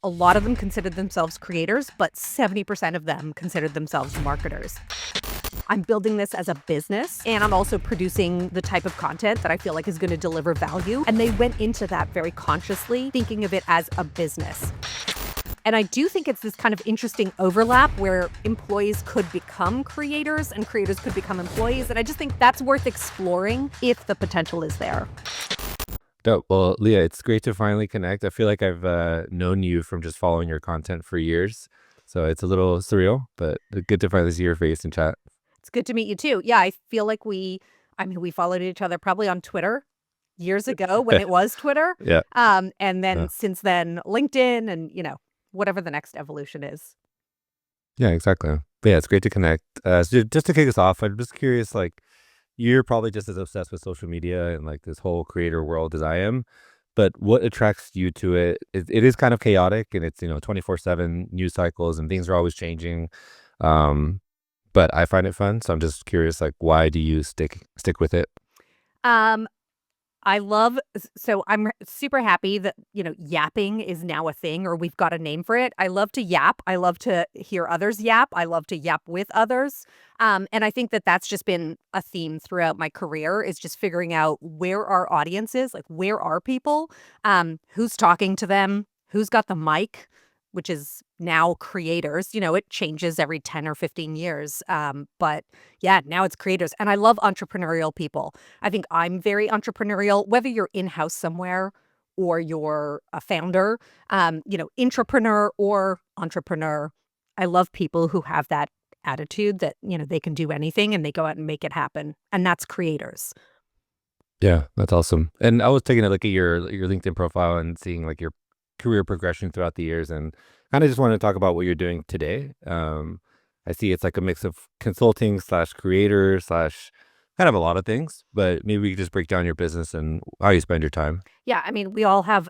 A lot of them considered themselves creators, but 70% of them considered themselves marketers. I'm building this as a business, and I'm also producing the type of content that I feel like is going to deliver value. And they went into that very consciously, thinking of it as a business. And I do think it's this kind of interesting overlap where employees could become creators and creators could become employees. And I just think that's worth exploring if the potential is there. Dope. Well, Leah, it's great to finally connect. I feel like I've known you from just following your content for years. So it's a little surreal, but good to finally see your face and chat. It's good to meet you too. Yeah, I feel like we followed each other probably on Twitter years ago when it was Twitter. Yeah. And then since then, LinkedIn and, whatever the next evolution is. Yeah, exactly. But yeah, it's great to connect. So just to kick us off, I'm just curious, like, you're probably just as obsessed with social media and like this whole creator world as I am. But what attracts you to it? It is kind of chaotic, and it's 24/7 news cycles and things are always changing. Um, but I find it fun, so I'm just curious, like, why do you stick with it? Um, so I'm super happy that, yapping is now a thing, or we've got a name for it. I love to yap. I love to hear others yap. I love to yap with others. And I think that that's just been a theme throughout my career, is just figuring out where our audience is, like where are people, who's talking to them, who's got the mic, which is now creators. It changes every 10 or 15 years. But yeah, now it's creators. And I love entrepreneurial people. I think I'm very entrepreneurial, whether you're in-house somewhere or you're a founder, intrapreneur or entrepreneur. I love people who have that attitude that, they can do anything and they go out and make it happen. And that's creators. Yeah, that's awesome. And I was taking a look at your LinkedIn profile and seeing like your career progression throughout the years, and kind of just wanted to talk about what you're doing today. I see it's like a mix of consulting slash creator slash kind of a lot of things, but maybe we could just break down your business and how you spend your time. Yeah, I mean, we all have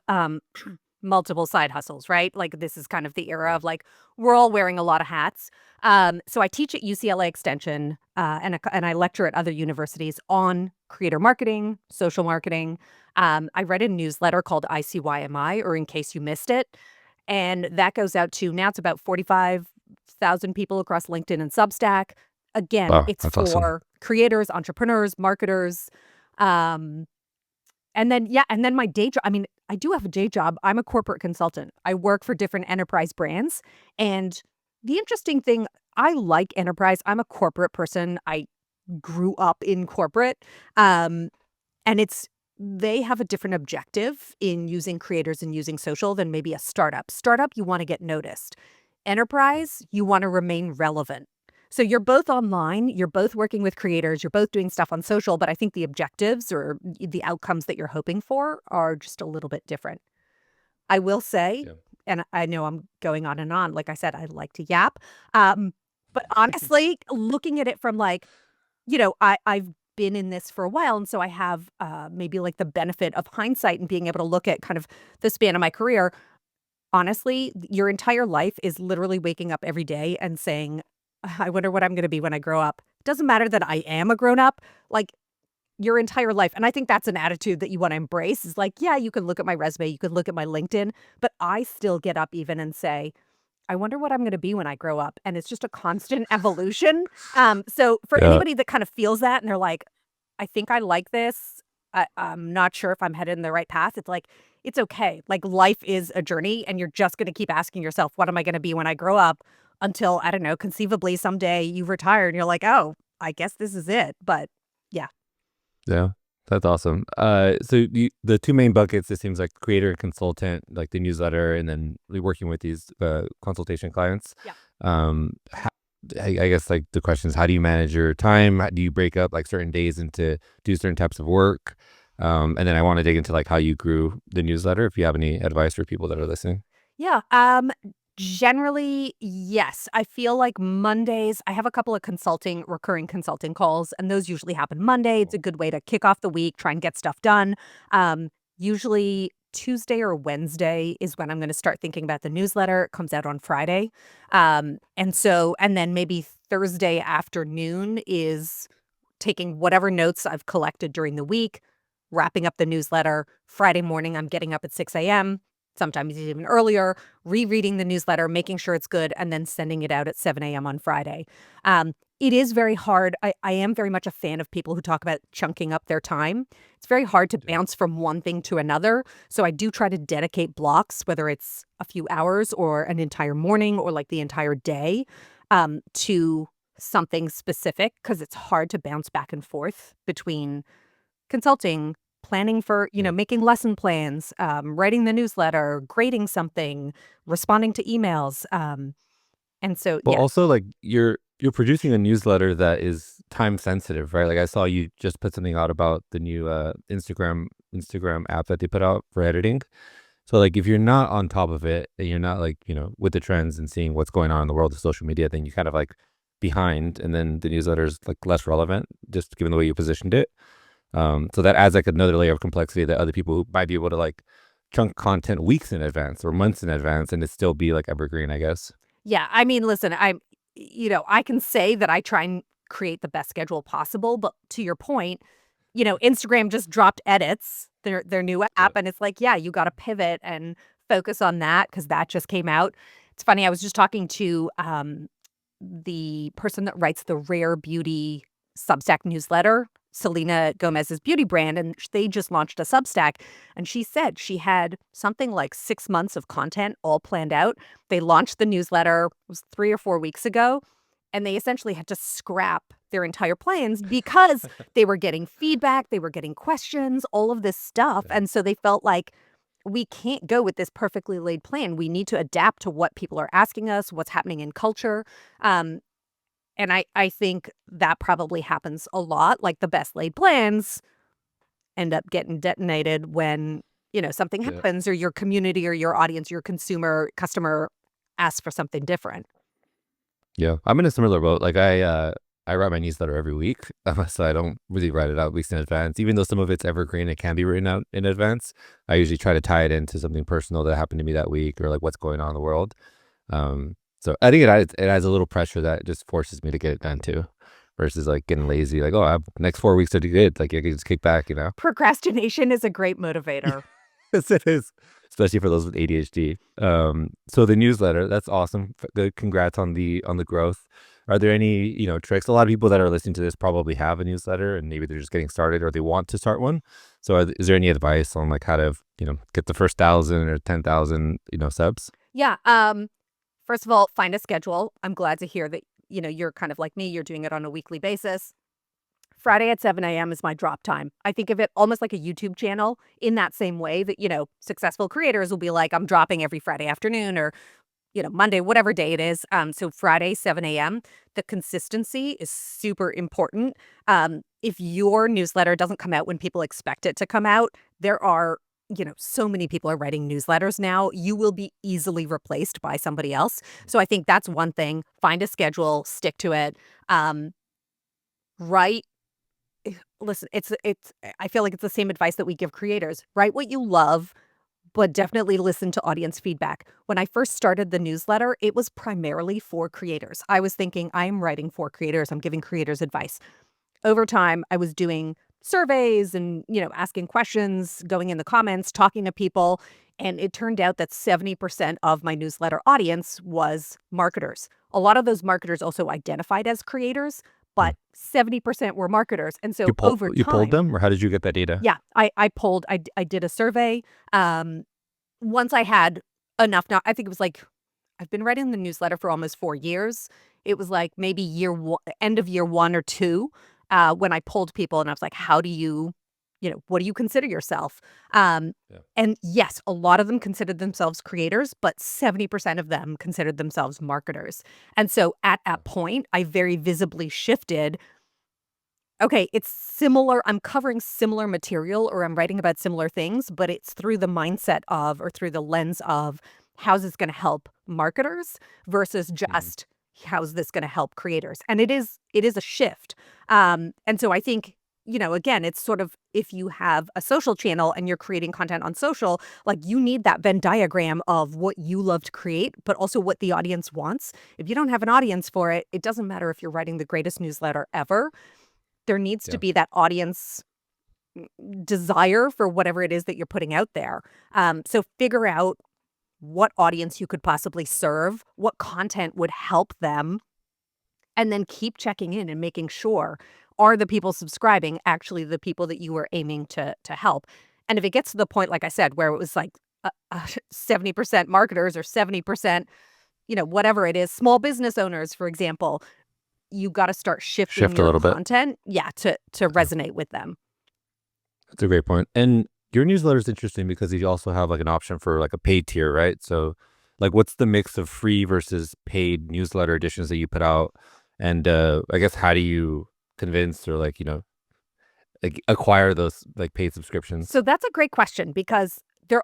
multiple side hustles, right? Like this is kind of the era of like we're all wearing a lot of hats. So I teach at UCLA Extension, and I lecture at other universities on creator marketing, social marketing. I read a newsletter called ICYMI, or In Case You Missed It, and that goes out to now it's about 45,000 people across LinkedIn and Substack. Again, Wow, it's that's awesome. for creators, entrepreneurs, marketers. Um, and then my day job, I mean, I do have a day job. I'm a corporate consultant. I work for different enterprise brands. And the interesting thing, I like enterprise. I'm a corporate person. I grew up in corporate. Um, and they have a different objective in using creators and using social than maybe a startup. Startup, you want to get noticed. Enterprise, you want to remain relevant. So you're both online, you're both working with creators, you're both doing stuff on social, but I think the objectives or the outcomes that you're hoping for are just a little bit different. I will say, Yeah. and I know I'm going on and on, like I said, I like to yap. But honestly, looking at it from like, I've been in this for a while, and so I have maybe like the benefit of hindsight and being able to look at kind of the span of my career. Honestly, your entire life is literally waking up every day and saying, I wonder what I'm gonna be when I grow up. It doesn't matter that I am a grown up, like, your entire life, and I think that's an attitude that you wanna embrace is like, yeah, you can look at my resume, you could look at my LinkedIn, but I still get up even and say, "I wonder what I'm gonna be when I grow up," and it's just a constant evolution. So for Yeah. anybody that kind of feels that and they're like, "I think I like this. I'm not sure if I'm headed in the right path," it's like, it's okay. Like, life is a journey, and you're just gonna keep asking yourself, "What am I gonna be when I grow up?" Until, I don't know, conceivably someday you retire and you're like, "Oh, I guess this is it." But yeah. Yeah, that's awesome. So the two main buckets, it seems like creator and consultant, like the newsletter, and then working with these consultation clients. Yeah. How, I guess like the question is, how do you manage your time? How do you break up like certain days into do certain types of work? And then I want to dig into like how you grew the newsletter. If you have any advice for people that are listening. Yeah, generally, yes. I feel like Mondays I have a couple of recurring consulting calls, and those usually happen Monday. It's a good way to kick off the week, try and get stuff done. Usually Tuesday or Wednesday is when I'm gonna start thinking about the newsletter. It comes out on Friday. And then maybe Thursday afternoon is taking whatever notes I've collected during the week, wrapping up the newsletter. Friday morning, I'm getting up at 6 a.m., sometimes even earlier, rereading the newsletter, making sure it's good, and then sending it out at 7 a.m. on Friday. It is very hard. I am very much a fan of people who talk about chunking up their time. It's very hard to Yeah. bounce from one thing to another. So I do try to dedicate blocks, whether it's a few hours or an entire morning or like the entire day, to something specific, because it's hard to bounce back and forth between consulting, planning for, Yeah. making lesson plans, writing the newsletter, grading something, responding to emails. And so, But yeah, also, like, you're producing a newsletter that is time sensitive, right? Like, I saw you just put something out about the new Instagram app that they put out for editing. So, like, if you're not on top of it and you're not, like, with the trends and seeing what's going on in the world of social media, then you kind of like behind, and then the newsletter is like less relevant, just given the way you positioned it. So that adds like another layer of complexity that other people who might be able to like chunk content weeks in advance or months in advance and it still be like evergreen, I guess. yeah. I mean, listen, I can say that I try and create the best schedule possible, but to your point, Instagram just dropped edits, their new Yeah. app, and it's like, yeah, you got to pivot and focus on that because that just came out. It's funny. I was just talking to the person that writes the Rare Beauty Substack newsletter, Selena Gomez's beauty brand, and they just launched a Substack. And she said she had something like 6 months of content all planned out. They launched the newsletter, it was 3 or 4 weeks ago, and they essentially had to scrap their entire plans because they were getting feedback, they were getting questions, all of this stuff. Yeah. And so they felt like we can't go with this perfectly laid plan. We need to adapt to what people are asking us, what's happening in culture. Um, and I think that probably happens a lot. Like the best laid plans end up getting detonated when, something Yeah. happens or your community or your audience, your customer asks for something different. Yeah. I'm in a similar boat. Like I write my newsletter every week. So I don't really write it out weeks in advance. Even though some of it's evergreen, it can be written out in advance. I usually try to tie it into something personal that happened to me that week or like what's going on in the world. So I think it adds a little pressure that just forces me to get it done too, versus like getting lazy. Like, oh, I have next 4 weeks to do good. Like, I can just kick back. Procrastination is a great motivator. Yes, it is, especially for those with ADHD. So the newsletter, that's awesome. Good, congrats on the growth. Are there any tricks? A lot of people that are listening to this probably have a newsletter, and maybe they're just getting started or they want to start one. So, is there any advice on like how to get the first 1,000 or 10,000 subs? Yeah. First of all, find a schedule. I'm glad to hear that, you're kind of like me, you're doing it on a weekly basis. Friday at 7 a.m. is my drop time. I think of it almost like a YouTube channel in that same way that, successful creators will be like, I'm dropping every Friday afternoon or, Monday, whatever day it is. So Friday, 7 a.m. The consistency is super important. If your newsletter doesn't come out when people expect it to come out, there are, so many people are writing newsletters now. You will be easily replaced by somebody else. So I think that's one thing. Find a schedule, stick to it. Write Listen, it's I feel like it's the same advice that we give creators. Write what you love, but definitely listen to audience feedback. When I first started the newsletter, it was primarily for creators. I was thinking, I'm writing for creators, I'm giving creators advice. Over time, I was doing surveys and, asking questions, going in the comments, talking to people, and it turned out that 70% of my newsletter audience was marketers. A lot of those marketers also identified as creators, Hmm. but 70% were marketers. And You so pull over you pulled time, them, or how did you get that data? yeah, I polled, I did a survey. Um, Once I had enough, now I think it was like, I've been writing the newsletter for almost 4 years. It was like maybe end of year 1 or 2, when I polled people and I was like, how do you, what do you consider yourself? Um, Yeah. and yes, a lot of them considered themselves creators, but 70% of them considered themselves marketers. And so at that point, I very visibly shifted. Okay, it's similar. I'm covering similar material or I'm writing about similar things, but it's through the mindset of or through the lens of how's this going to help marketers versus Mhm. just how's this going to help creators. And it is a shift. And so I think, again, it's sort of if you have a social channel and you're creating content on social, like you need that Venn diagram of what you love to create, but also what the audience wants. If you don't have an audience for it, it doesn't matter if you're writing the greatest newsletter ever. There needs to Yeah. be that audience desire for whatever it is that you're putting out there. So figure out what audience you could possibly serve, what content would help them, and then keep checking in and making sure, are the people subscribing actually the people that you were aiming to help? And if it gets to the point, like I said, where it was like 70% marketers or 70%, whatever it is, small business owners, for example, you got to start shifting Shift a your little bit. content, to resonate with them. That's a great point. And your newsletter is interesting because you also have like an option for like a paid tier, right? So, like, what's the mix of free versus paid newsletter editions that you put out? And I guess how do you convince or like acquire those like paid subscriptions? So that's a great question because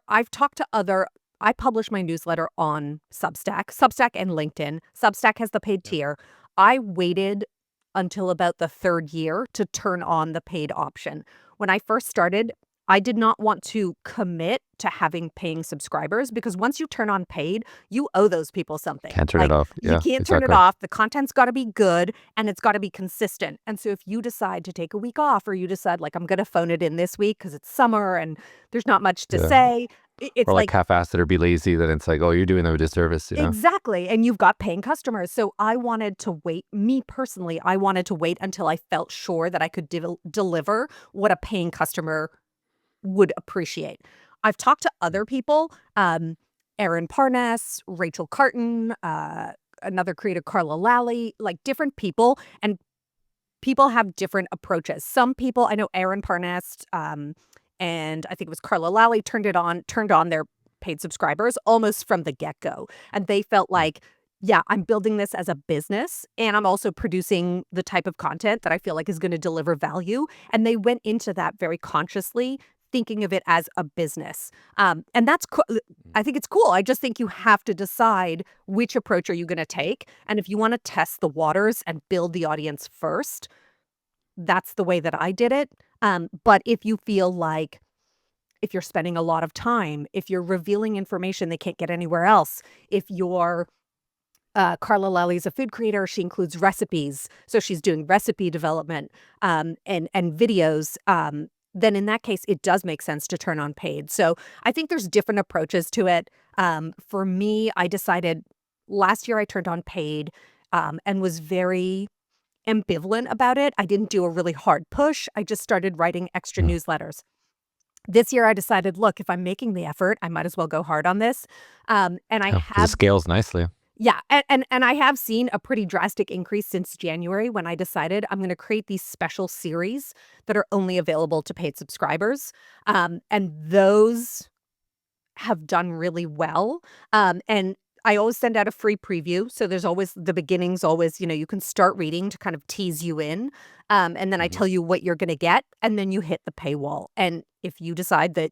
I've talked to I publish my newsletter on Substack and LinkedIn. Substack has the paid Yep. tier. I waited until about the third year to turn on the paid option. When I first started, I did not want to commit to having paying subscribers because once you turn on paid, you owe those people something. Can't turn it Like, off. you Yeah, can't turn it exactly. off. The content's got to be good and it's got to be consistent. And so if you decide to take a week off or you decide like I'm going to phone it in this week because it's summer and there's not much to Yeah. say, Or it's like like half-ass it or be lazy, then it's like, oh, you're doing them a disservice. exactly. And you've got paying customers. So I wanted to wait. Me personally, I wanted to wait until I felt sure that I could deliver what a paying customer would appreciate. I've talked to Mm. other people, Erin Parnas, Rachel Carton, another creator, Carla Lally, like different people, and people have different approaches. Some people, I know Erin Parnas, and I think it was Carla Lally turned on their paid subscribers almost from the get-go. And they felt Mm. like, yeah, I'm building this as a business and I'm also producing the type of content that I feel like is going to deliver value. And they went into that very consciously, thinking of it as a business. And that's cool. Mm. I think it's cool. I just think you have to decide which approach are you going to take. And if you want to test the waters and build the audience first, that's the way that I did it. But if you feel like if you're spending a lot of time, if you're revealing information they can't get anywhere else, if you're Carla Lally a food creator, she includes recipes, so she's doing recipe development and videos. Then in that case, it does make sense to turn on paid. So I think there's different approaches to it. For me, I decided last year I turned on paid and was very ambivalent about it. I didn't do a really hard push. I just started writing extra Mm. newsletters. This year, I decided, look, if I'm making the effort, I might as well go hard on this. And I Yeah, because it have, scales nicely. yeah, and I have seen a pretty drastic increase since January when I decided I'm going to create these special series that are only available to paid subscribers. And those have done really well. And I always send out a free preview. So there's always the beginning's always, you can start reading to kind of tease you in. And then I Mhm. tell you what you're going to get. And then you hit the paywall. And if you decide that,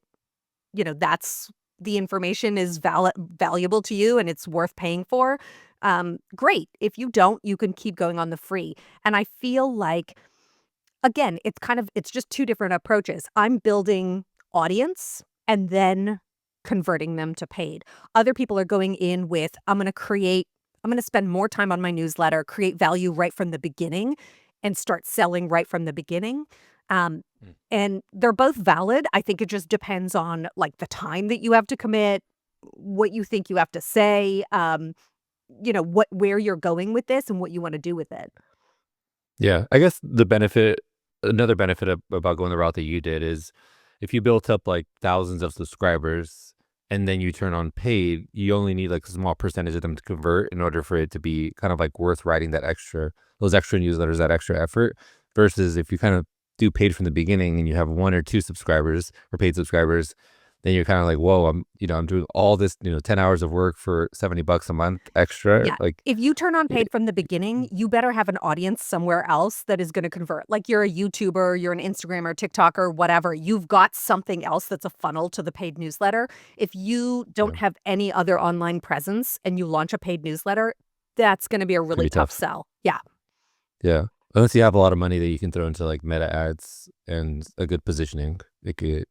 that's the information is valuable to you and it's worth paying for, great. If you don't, you can keep going on the free. And I feel like, again, it's just two different approaches. I'm building audience and then converting them to paid. Other people are going in with, I'm going to spend more time on my newsletter, create value right from the beginning and start selling right from the beginning. Um, Mm. and they're both valid. I think it just depends on like the time that you have to commit, what you think you have to say, where you're going with this and what you want to do with it. Yeah, I guess another benefit about going the route that you did is if you built up like thousands of subscribers and then you turn on paid, you only need like a small percentage of them to convert in order for it to be kind of like worth writing those extra newsletters, that extra effort. Versus if you kind of do paid from the beginning and you have one or two subscribers or paid subscribers, then you're kind of like, whoa, I'm doing all this, 10 hours of work for $70 a month extra. Yeah. Like, If you turn on paid from the beginning, you better have an audience somewhere else that is going to convert. Like you're a YouTuber, you're an Instagrammer, TikToker, whatever. You've got something else that's a funnel to the paid newsletter. If you yeah, don't have any other online presence and you launch a paid newsletter, that's going to be a it's gonna really be tough tough. sell. Yeah. Yeah. Unless you have a lot of money that you can throw into like meta ads and a good positioning, it could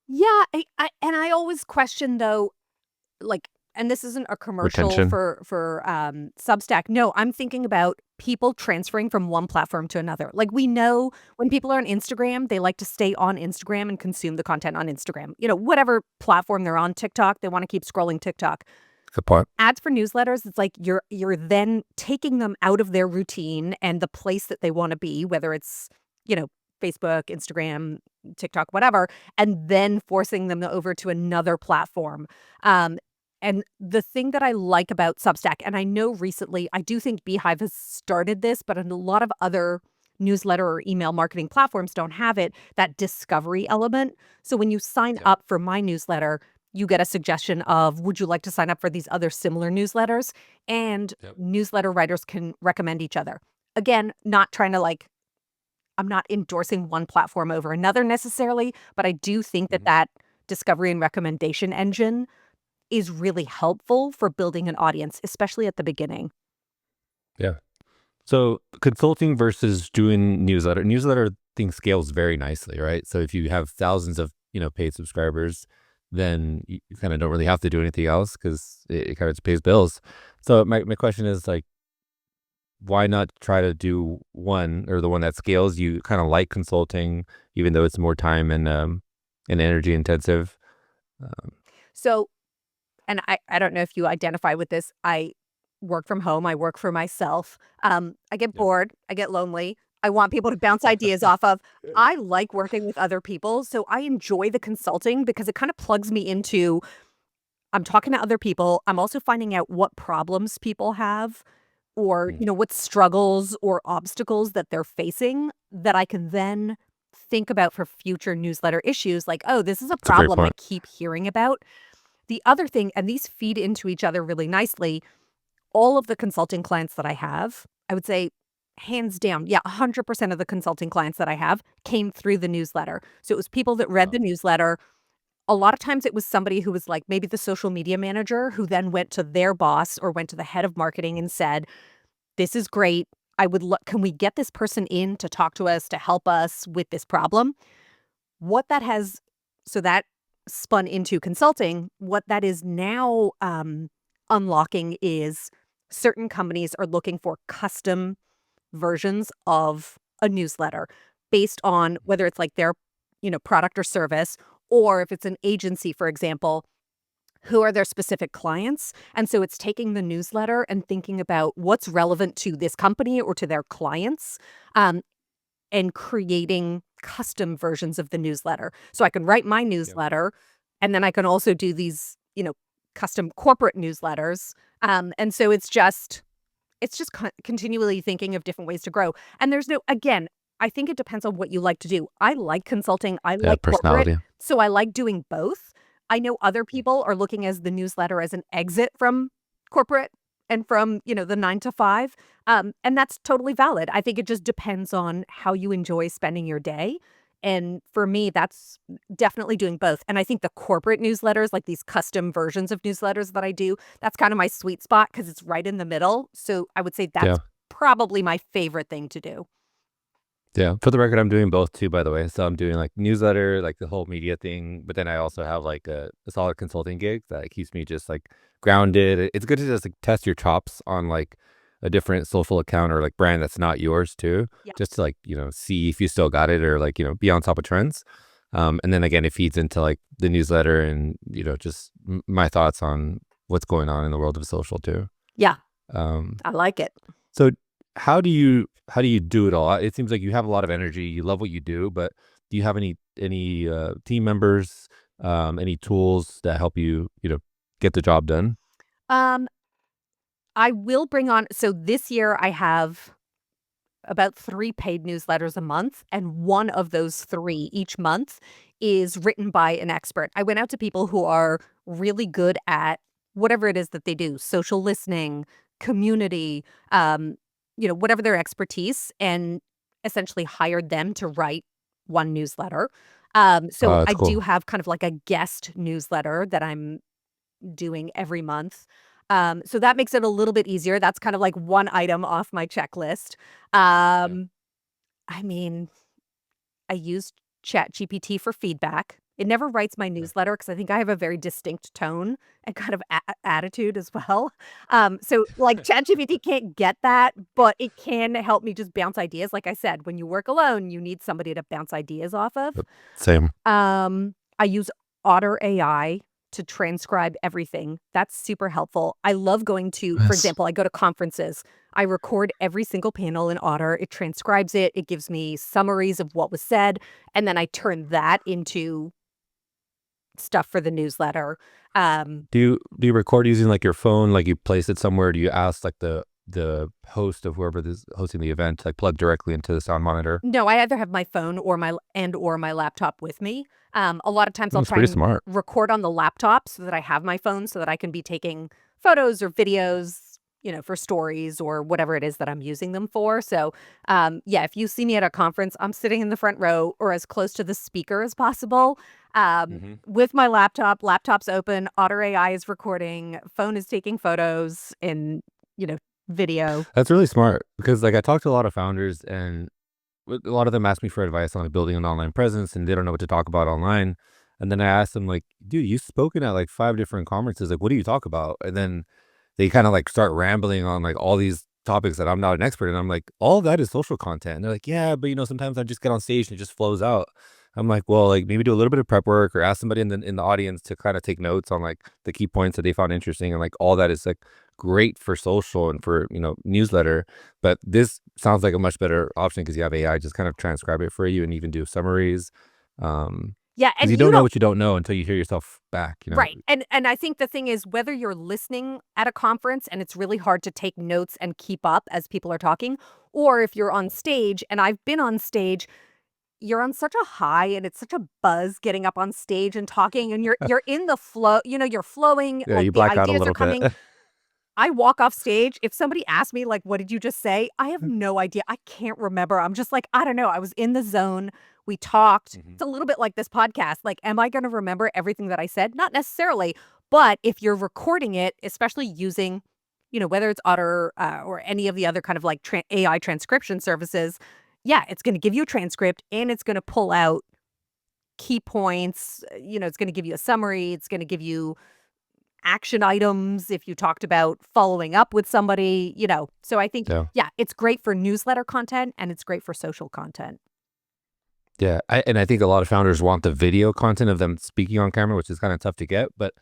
Yeah. And I always question though, like, and this isn't a commercial retention. for Substack. No, I'm thinking about people transferring from one platform to another. Like, we know when people are on Instagram, they like to stay on Instagram and consume the content on Instagram. Whatever platform they're on, TikTok, they want to keep scrolling TikTok. Good point. Ads for newsletters, it's like you're then taking them out of their routine and the place that they wanna be, whether it's, you know, Facebook, Instagram, TikTok, whatever, and then forcing them over to another platform. Um, and the thing that I like about Substack, and I know recently, I do think Beehive has started this, but a lot of other newsletter or email marketing platforms don't have it, that discovery element. So when you sign Yep. up for my newsletter, you get a suggestion of, would you like to sign up for these other similar newsletters? And Yep. newsletter writers can recommend each other. Again, not trying to I'm not endorsing one platform over another necessarily, but I do think that Mhm. that discovery and recommendation engine is really helpful for building an audience, especially at the beginning. Yeah. So consulting versus doing newsletter thing scales very nicely, right? So if you have thousands of, paid subscribers, then you kind of don't really have to do anything else because it kind of just pays bills. So my question is like, why not try to do one or the one that scales? You kind of like consulting, even though it's more time and energy intensive. Um, So, and I don't know if you identify with this. I work from home. I work for myself. I get Yep. bored. I get lonely. I want people to bounce ideas off of. I like working with other people, so I enjoy the consulting because it kind of plugs me into I'm talking to other people. I'm also finding out what problems people have or, Mm, what struggles or obstacles that they're facing that I can then think about for future newsletter issues like, "Oh, this is a That's a great problem I point. keep hearing about." The other thing, and these feed into each other really nicely, all of the consulting clients that I have, I would say hands down, yeah, 100% of the consulting clients that I have came through the newsletter. So it was people that read Wow. the newsletter. A lot of times it was somebody who was like maybe the social media manager who then went to their boss or went to the head of marketing and said, "This is great. I would look. Can we get this person in to talk to us, to help us with this problem?" What that has so that spun into consulting. What that is now, unlocking is certain companies are looking for custom versions of a newsletter based on whether it's like their, product or service, or if it's an agency, for example, who are their specific clients. And so it's taking the newsletter and thinking about what's relevant to this company or to their clients. And creating custom versions of the newsletter. So I can write my Yep. newsletter, and then I can also do these, custom corporate newsletters. And so it's just continually thinking of different ways to grow. And there's no again, I think it depends on what you like to do. I like consulting, I Yeah, like corporate, personality. so I like doing both. I know other people are looking as the newsletter as an exit from corporate and from, the 9 to 5, and that's totally valid. I think it just depends on how you enjoy spending your day, and for me, that's definitely doing both, and I think the corporate newsletters, like these custom versions of newsletters that I do, that's kinda my sweet spot because it's right in the middle, so I would say that's Yeah. probably my favorite thing to do. Yeah. For the record, I'm doing both too, by the way. So I'm doing like newsletter, like the whole media thing, but then I also have like a solid consulting gig that keeps me just like grounded. It's good to just like test your chops on like a different social account or like brand that's not yours too, Yeah. just to like, see if you still got it or like, be on top of trends. And then again, it feeds into like the newsletter and, just my thoughts on what's going on in the world of social too. Yeah, Um, I like it. so how do you do it all? It seems like you have a lot of energy. You love what you do, but do you have any team members, any tools that help you, get the job done? Um, I will bring on so this year I have about 3 paid newsletters a month, and one of those 3 each month is written by an expert. I went out to people who are really good at whatever it is that they do, social listening, community, whatever their expertise, and essentially hired them to write one newsletter. So Oh, I that's do cool. have kind of like a guest newsletter that I'm doing every month. So that makes it a little bit easier. That's kind of like one item off my checklist. Yeah. Um, I mean, I used ChatGPT for feedback. It never writes my Yeah. newsletter because I think I have a very distinct tone and kind of attitude as well. So like ChatGPT can't get that, but it can help me just bounce ideas. Like I said, when you work alone, you need somebody to bounce ideas off of. Yep. Same. I use Otter AI to transcribe everything. That's super helpful. I love going to, for Yes. example, I go to conferences. I record every single panel in Otter. It transcribes it. It gives me summaries of what was said, and then I turn that into stuff for the newsletter. Um, Do you record using like your phone? Like you place it somewhere? Do you ask like the host of whoever is hosting the event like plug directly into the sound monitor? no, I either have my phone or my laptop with me. A lot of times I'll That's try pretty and smart. record on the laptop so that I have my phone so that I can be taking photos or videos, for stories or whatever it is that I'm using them for. So, yeah, if you see me at a conference, I'm sitting in the front row or as close to the speaker as possible. Hmm. With my laptop's open, Otter AI is recording, phone is taking photos and, video. That's really smart because like I talked to a lot of founders and a lot of them ask me for advice on like building an online presence and they don't know what to talk about online. And then I asked them like, dude, you've spoken at like 5 different conferences. Like, what do you talk about? And then they kind of like start rambling on like all these topics that I'm not an expert in. I'm like, all of that is social content. And they're like, yeah, but sometimes I just get on stage and it just flows out. I'm like, well, like maybe do a little bit of prep work or ask somebody in the audience to kind of take notes on like the key points that they found interesting. And like all that is like great for social and for, newsletter. But this sounds like a much better option because you have AI just kind of transcribe it for you and even do summaries. Yeah, Because and you you don't know don't. what you don't know until you hear yourself back. Right, and I think the thing is whether you're listening at a conference and it's really hard to take notes and keep up as people are talking, or if you're on stage, and I've been on stage, you're on such a high and it's such a buzz getting up on stage and talking and you're in the flow, you're flowing, Yeah, like, you the black out a ideas are little bit. coming. I walk off stage, if somebody asks me, like, "What did you just say?" I have no idea, I can't remember, I'm just like, I don't know, I was in the zone, we talked. Mhm. It's a little bit like this podcast, like, am I gonna remember everything that I said? Not necessarily, but if you're recording it, especially using, whether it's Otter, or any of the other kind of, like, AI transcription services, yeah, it's gonna give you a transcript, and it's gonna pull out key points, it's gonna give you a summary, it's gonna give you action items if you talked about following up with somebody, So I think, Yeah. yeah, it's great for newsletter content and it's great for social content. Yeah, I think a lot of founders want the video content of them speaking on camera, which is kind of tough to get. But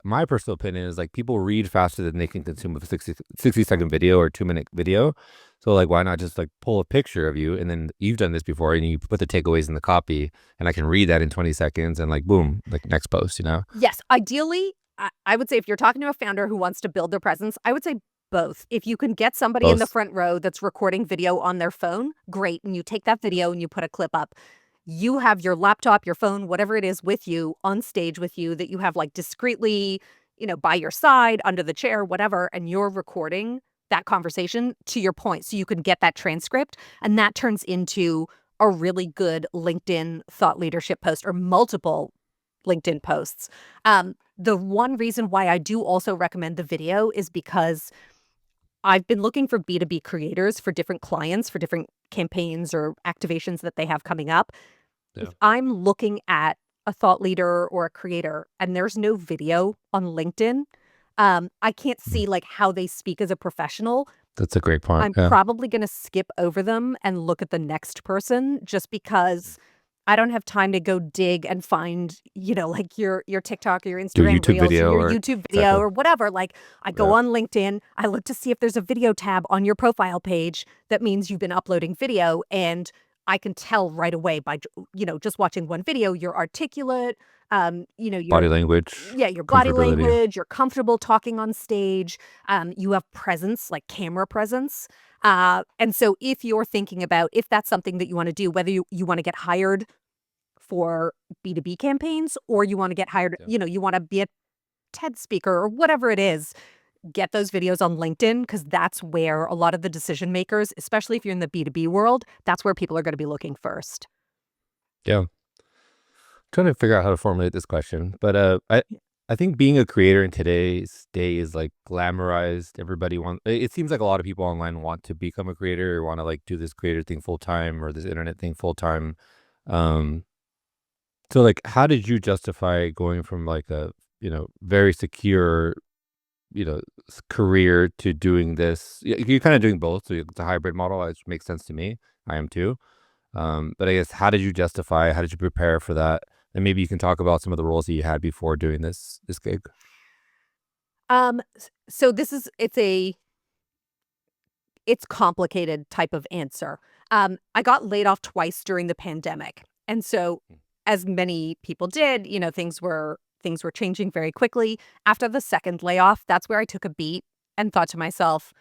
my personal opinion is like people read faster than they can consume a 60-second video or 2-minute video. So like, why not just like pull a picture of you and then you've done this before and you put the takeaways in the copy and I can read that in 20 seconds and like, boom, like next post. Yes, ideally, I would say if you're talking to a founder who wants to build their presence, I would say both. If you can get somebody in the Both. front row that's recording video on their phone, great. And you take that video and you put a clip up. You have your laptop, your phone, whatever it is with you on stage with you that you have like discreetly, by your side, under the chair, whatever, and you're recording that conversation to your point so you can get that transcript. And that turns into a really good LinkedIn thought leadership post or multiple LinkedIn posts. The one reason why I do also recommend the video is because I've been looking for B2B creators for different clients, for different campaigns or activations that they have coming up. If Yeah. I'm looking at a thought leader or a creator and there's no video on LinkedIn, I can't Mm. see like how they speak as a professional. That's a great point. I'm Yeah. probably gonna skip over them and look at the next person just because I don't have time to go dig and find, like your TikTok or your Do a Instagram YouTube Reels or video your or YouTube video exactly. or whatever. Like, I go Yeah. on LinkedIn, I look to see if there's a video tab on your profile page that means you've been uploading video, and I can tell right away by, just watching one video, you're articulate, Body language, yeah, your body comfortability. language, you're comfortable talking on stage, you have presence, like camera presence. And so if you're thinking about if that's something that you want to do, whether you want to get hired for B2B campaigns or you want to get hired, Yeah. you want to be a TED speaker or whatever it is, get those videos on LinkedIn because that's where a lot of the decision makers, especially if you're in the B2B world, that's where people are going to be looking first. Yeah. Trying to figure out how to formulate this question, but I think being a creator in today's day is like glamorized. Everybody wants. It seems like a lot of people online want to become a creator or want to like do this creator thing full time or this internet thing full time. Um, So, like, how did you justify going from like a, very secure, career to doing this? You're kind of doing both. So it's a hybrid model, which makes sense to me. I am too. But I guess how did you justify? How did you prepare for that? And maybe you can talk about some of the roles that you had before doing this gig. So it's complicated type of answer. I got laid off twice during the pandemic. And so as many people did, things were changing very quickly. After the second layoff, that's where I took a beat and thought to myself,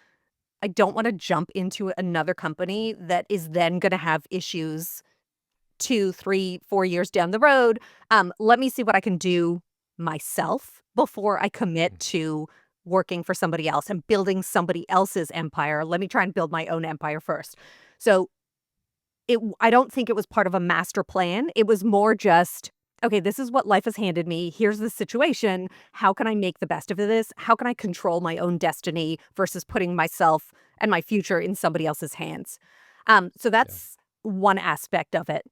I don't want to jump into another company that is then going to have issues 2, 3, 4 years down the road. Let me see what I can do myself before I commit to working for somebody else and building somebody else's empire. Let me try and build my own empire first. So I don't think it was part of a master plan. It was more just, okay, this is what life has handed me. Here's the situation. How can I make the best of this? How can I control my own destiny versus putting myself and my future in somebody else's hands? So Yeah. that's one aspect of it.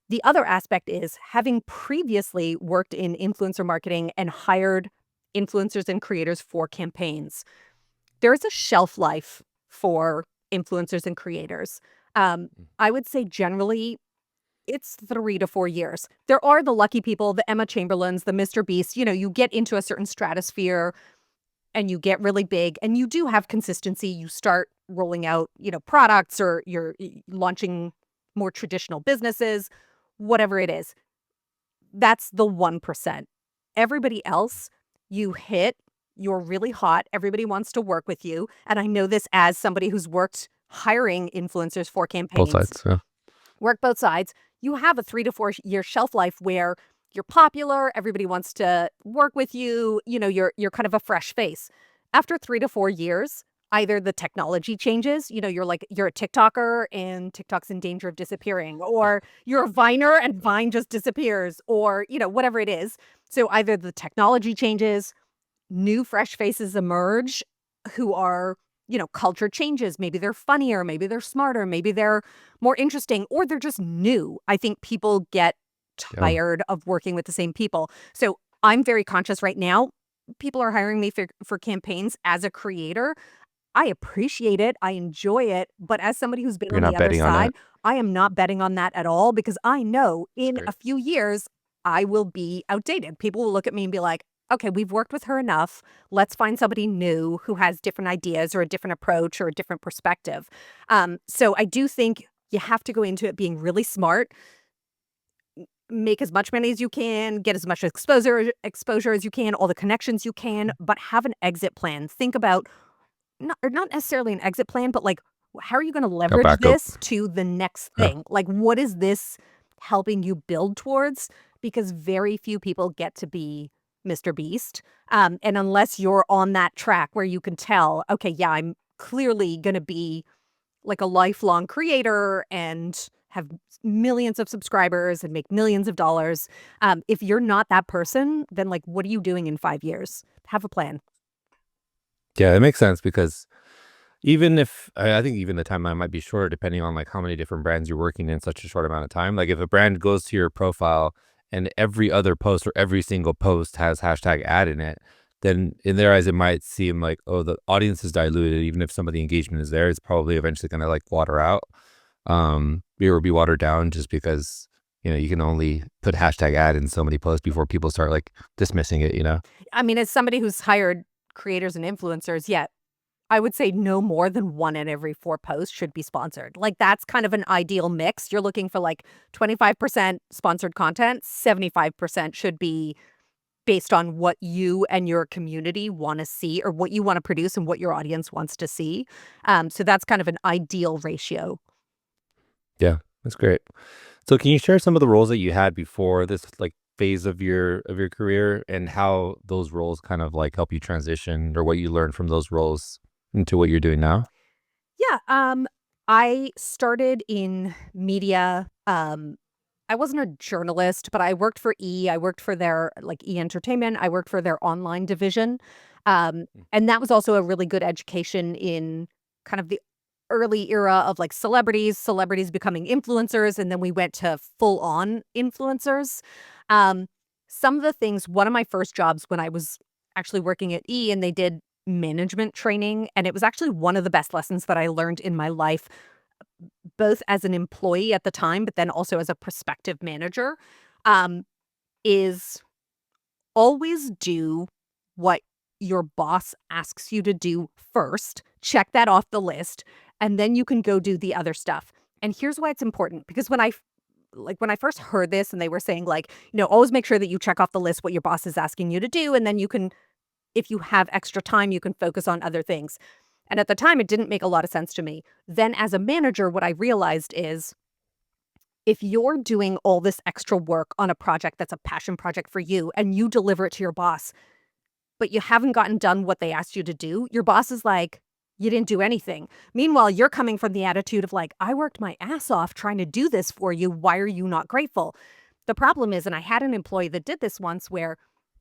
The other aspect is having previously worked in influencer marketing and hired influencers and creators for campaigns. There is a shelf life for influencers and creators. I would say generally it's 3 to 4 years. There are the lucky people, the Emma Chamberlains, the Mr. Beast, you get into a certain stratosphere and you get really big and you do have consistency. You start rolling out, products or you're launching more traditional businesses, whatever it is. That's the 1%. Everybody else, you hit, you're really hot, everybody wants to work with you, and I know this as somebody who's worked hiring influencers for Both campaigns. sides. Yeah. Work both sides. You have a 3 to 4 year shelf life where you're popular, everybody wants to work with you, you're kind of a fresh face. After 3 to 4 years, either the technology changes, you're a TikToker and TikTok's in danger of disappearing, or you're a Viner and Vine just disappears, or, whatever it is. So either the technology changes, new fresh faces emerge who are, culture changes. Maybe they're funnier, maybe they're smarter, maybe they're more interesting, or they're just new. I think people get Yeah. tired of working with the same people. So I'm very conscious right now. People are hiring me for campaigns as a creator. I appreciate it. I enjoy it. But as somebody who's been You're on the not other betting on it. side, I am not betting on that at all because I know That's in a great. few years, I will be outdated. People will look at me and be like, okay, we've worked with her enough. Let's find somebody new who has different ideas or a different approach or a different perspective. So I do think you have to go into it being really smart, make as much money as you can, get as much exposure as you can, all the connections you can, but have an exit plan. Think about not necessarily an exit plan, but, like, how are you gonna Got leverage backup. this to the next Yeah. thing? Like, what is this helping you build towards? Because very few people get to be Mr. Beast, and unless you're on that track where you can tell, "Okay, yeah, I'm clearly gonna be, like, a lifelong creator and have millions of subscribers and make millions of dollars." If you're not that person, then, like, what are you doing in 5 years? Have a plan. Yeah, it makes sense because even if I think even the timeline might be shorter depending on like how many different brands you're working in such a short amount of time. Like if a brand goes to your profile and every other post or every single post has hashtag ad in it, then in their eyes it might seem like, oh, the audience is diluted. Even if some of the engagement is there, it's probably eventually gonna like water out, or be watered down just because you can only put hashtag ad in so many posts before people start like dismissing it. I mean, as somebody who's hired creators and influencers, yeah, I would say no more than 1 in every 4 posts should be sponsored. Like, that's kind of an ideal mix. You're looking for, like, 25% sponsored content, 75% should be based on what you and your community wanna see or what you wanna produce and what your audience wants to see. So that's kind of an ideal ratio. Yeah, that's great. So can you share some of the roles that you had before this like phase of your career and how those roles kind of like help you transition or what you learned from those roles into what you're doing now? Yeah, I started in media. I wasn't a journalist, but I worked for E! I worked for their, like, E! Entertainment, I worked for their online division, and that was also a really good education in kind of the early era of, like, celebrities becoming influencers, and then we went to full-on influencers. Um, some of the things, one of my first jobs when I was actually working at E and they did management training, and it was actually one of the best lessons that I learned in my life, both as an employee at the time, but then also as a prospective manager, um, is always do what your boss asks you to do first. Check that off the list, and then you can go do the other stuff. And here's why it's important, because when I first heard this and they were saying like, always make sure that you check off the list what your boss is asking you to do, and then you can, if you have extra time, you can focus on other things. And at the time, it didn't make a lot of sense to me. Then as a manager, what I realized is if you're doing all this extra work on a project that's a passion project for you and you deliver it to your boss, but you haven't gotten done what they asked you to do, your boss is like, you didn't do anything. Meanwhile, you're coming from the attitude of like, I worked my ass off trying to do this for you. Why are you not grateful? The problem is, and I had an employee that did this once where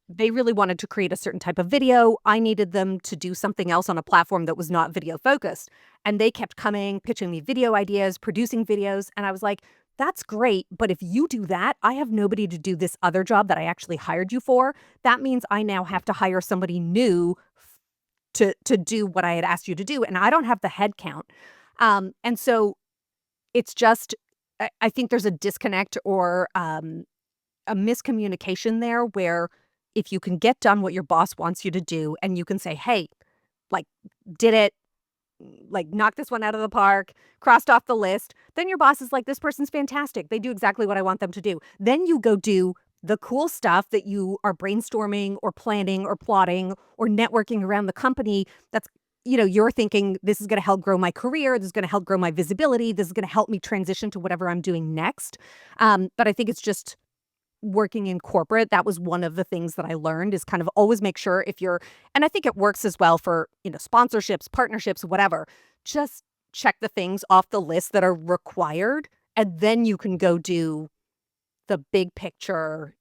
they really wanted to create a certain type of video. I needed them to do something else on a platform that was not video focused. And they kept coming, pitching me video ideas, producing videos. And I was like, that's great. But if you do that, I have nobody to do this other job that I actually hired you for. That means I now have to hire somebody new to do what I had asked you to do. And I don't have the head count. And so it's just, I think there's a disconnect or a miscommunication there where if you can get done what your boss wants you to do and you can say, hey, like, did it, like, knock this one out of the park, crossed off the list, then your boss is like, this person's fantastic. They do exactly what I want them to do. Then you go do the cool stuff that you are brainstorming or planning or plotting or networking around the company. That's, you're thinking this is going to help grow my career. This is going to help grow my visibility. This is going to help me transition to whatever I'm doing next. But I think it's just working in corporate, that was one of the things that I learned is kind of always make sure if you're, and I think it works as well for, sponsorships, partnerships, whatever, just check the things off the list that are required. And then you can go do the big picture,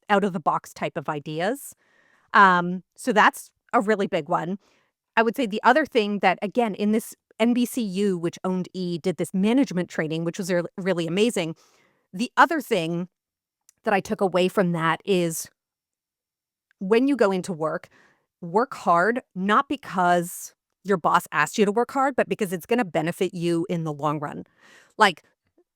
out of the box type of ideas. So that's a really big one. I would say the other thing that, again, in this NBCU, which owned E, did this management training, which was really amazing. The other thing that I took away from that is when you go into work hard, not because your boss asked you to work hard, but because it's going to benefit you in the long run. Like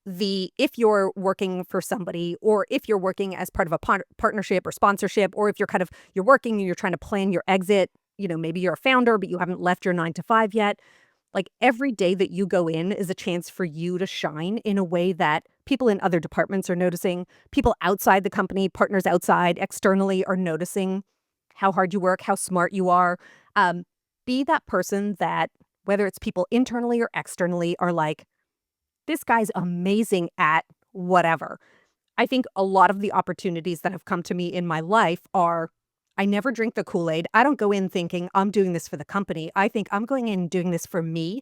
if you're working for somebody or if you're working as part of a partnership or sponsorship, or if you're working and you're trying to plan your exit, maybe you're a founder, but you haven't left your 9 to 5 yet. Like every day that you go in is a chance for you to shine in a way that people in other departments are noticing. People outside the company, partners outside, externally are noticing how hard you work, how smart you are. Be that person that, whether it's people internally or externally, are like, this guy's amazing at whatever. I think a lot of the opportunities that have come to me in my life are, I never drink the Kool-Aid. I don't go in thinking I'm doing this for the company. I think I'm going in doing this for me,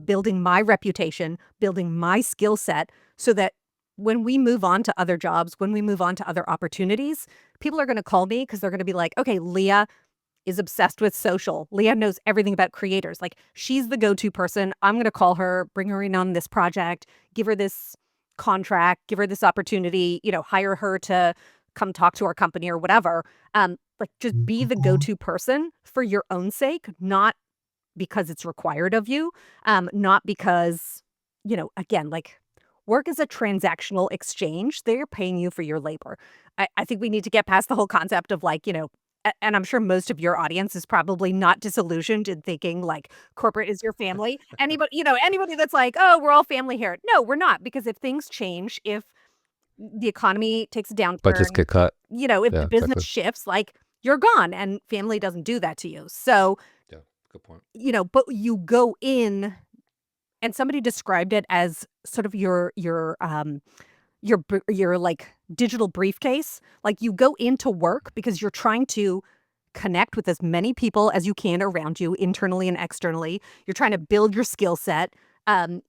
building my reputation, building my skill set so that when we move on to other jobs, when we move on to other opportunities, people are going to call me because they're going to be like, okay, Lia is obsessed with social. Lia knows everything about creators. Like she's the go-to person. I'm going to call her, bring her in on this project, give her this contract, give her this opportunity, hire her to come talk to our company or whatever. Like just be the go-to person for your own sake, not because it's required of you, not because, again, like work is a transactional exchange. They're paying you for your labor. I think we need to get past the whole concept of like, and I'm sure most of your audience is probably not disillusioned in thinking like corporate is your family. Anybody that's like, oh, we're all family here. No, we're not. Because if things change, if the economy takes a Budgets downturn, get cut. if Yeah, the business exactly. shifts, like you're gone and family doesn't do that to you. So, Yeah, good point. but you go in and somebody described it as sort of your like digital briefcase. Like you go into work because you're trying to connect with as many people as you can around you, internally and externally. You're trying to build your skill set.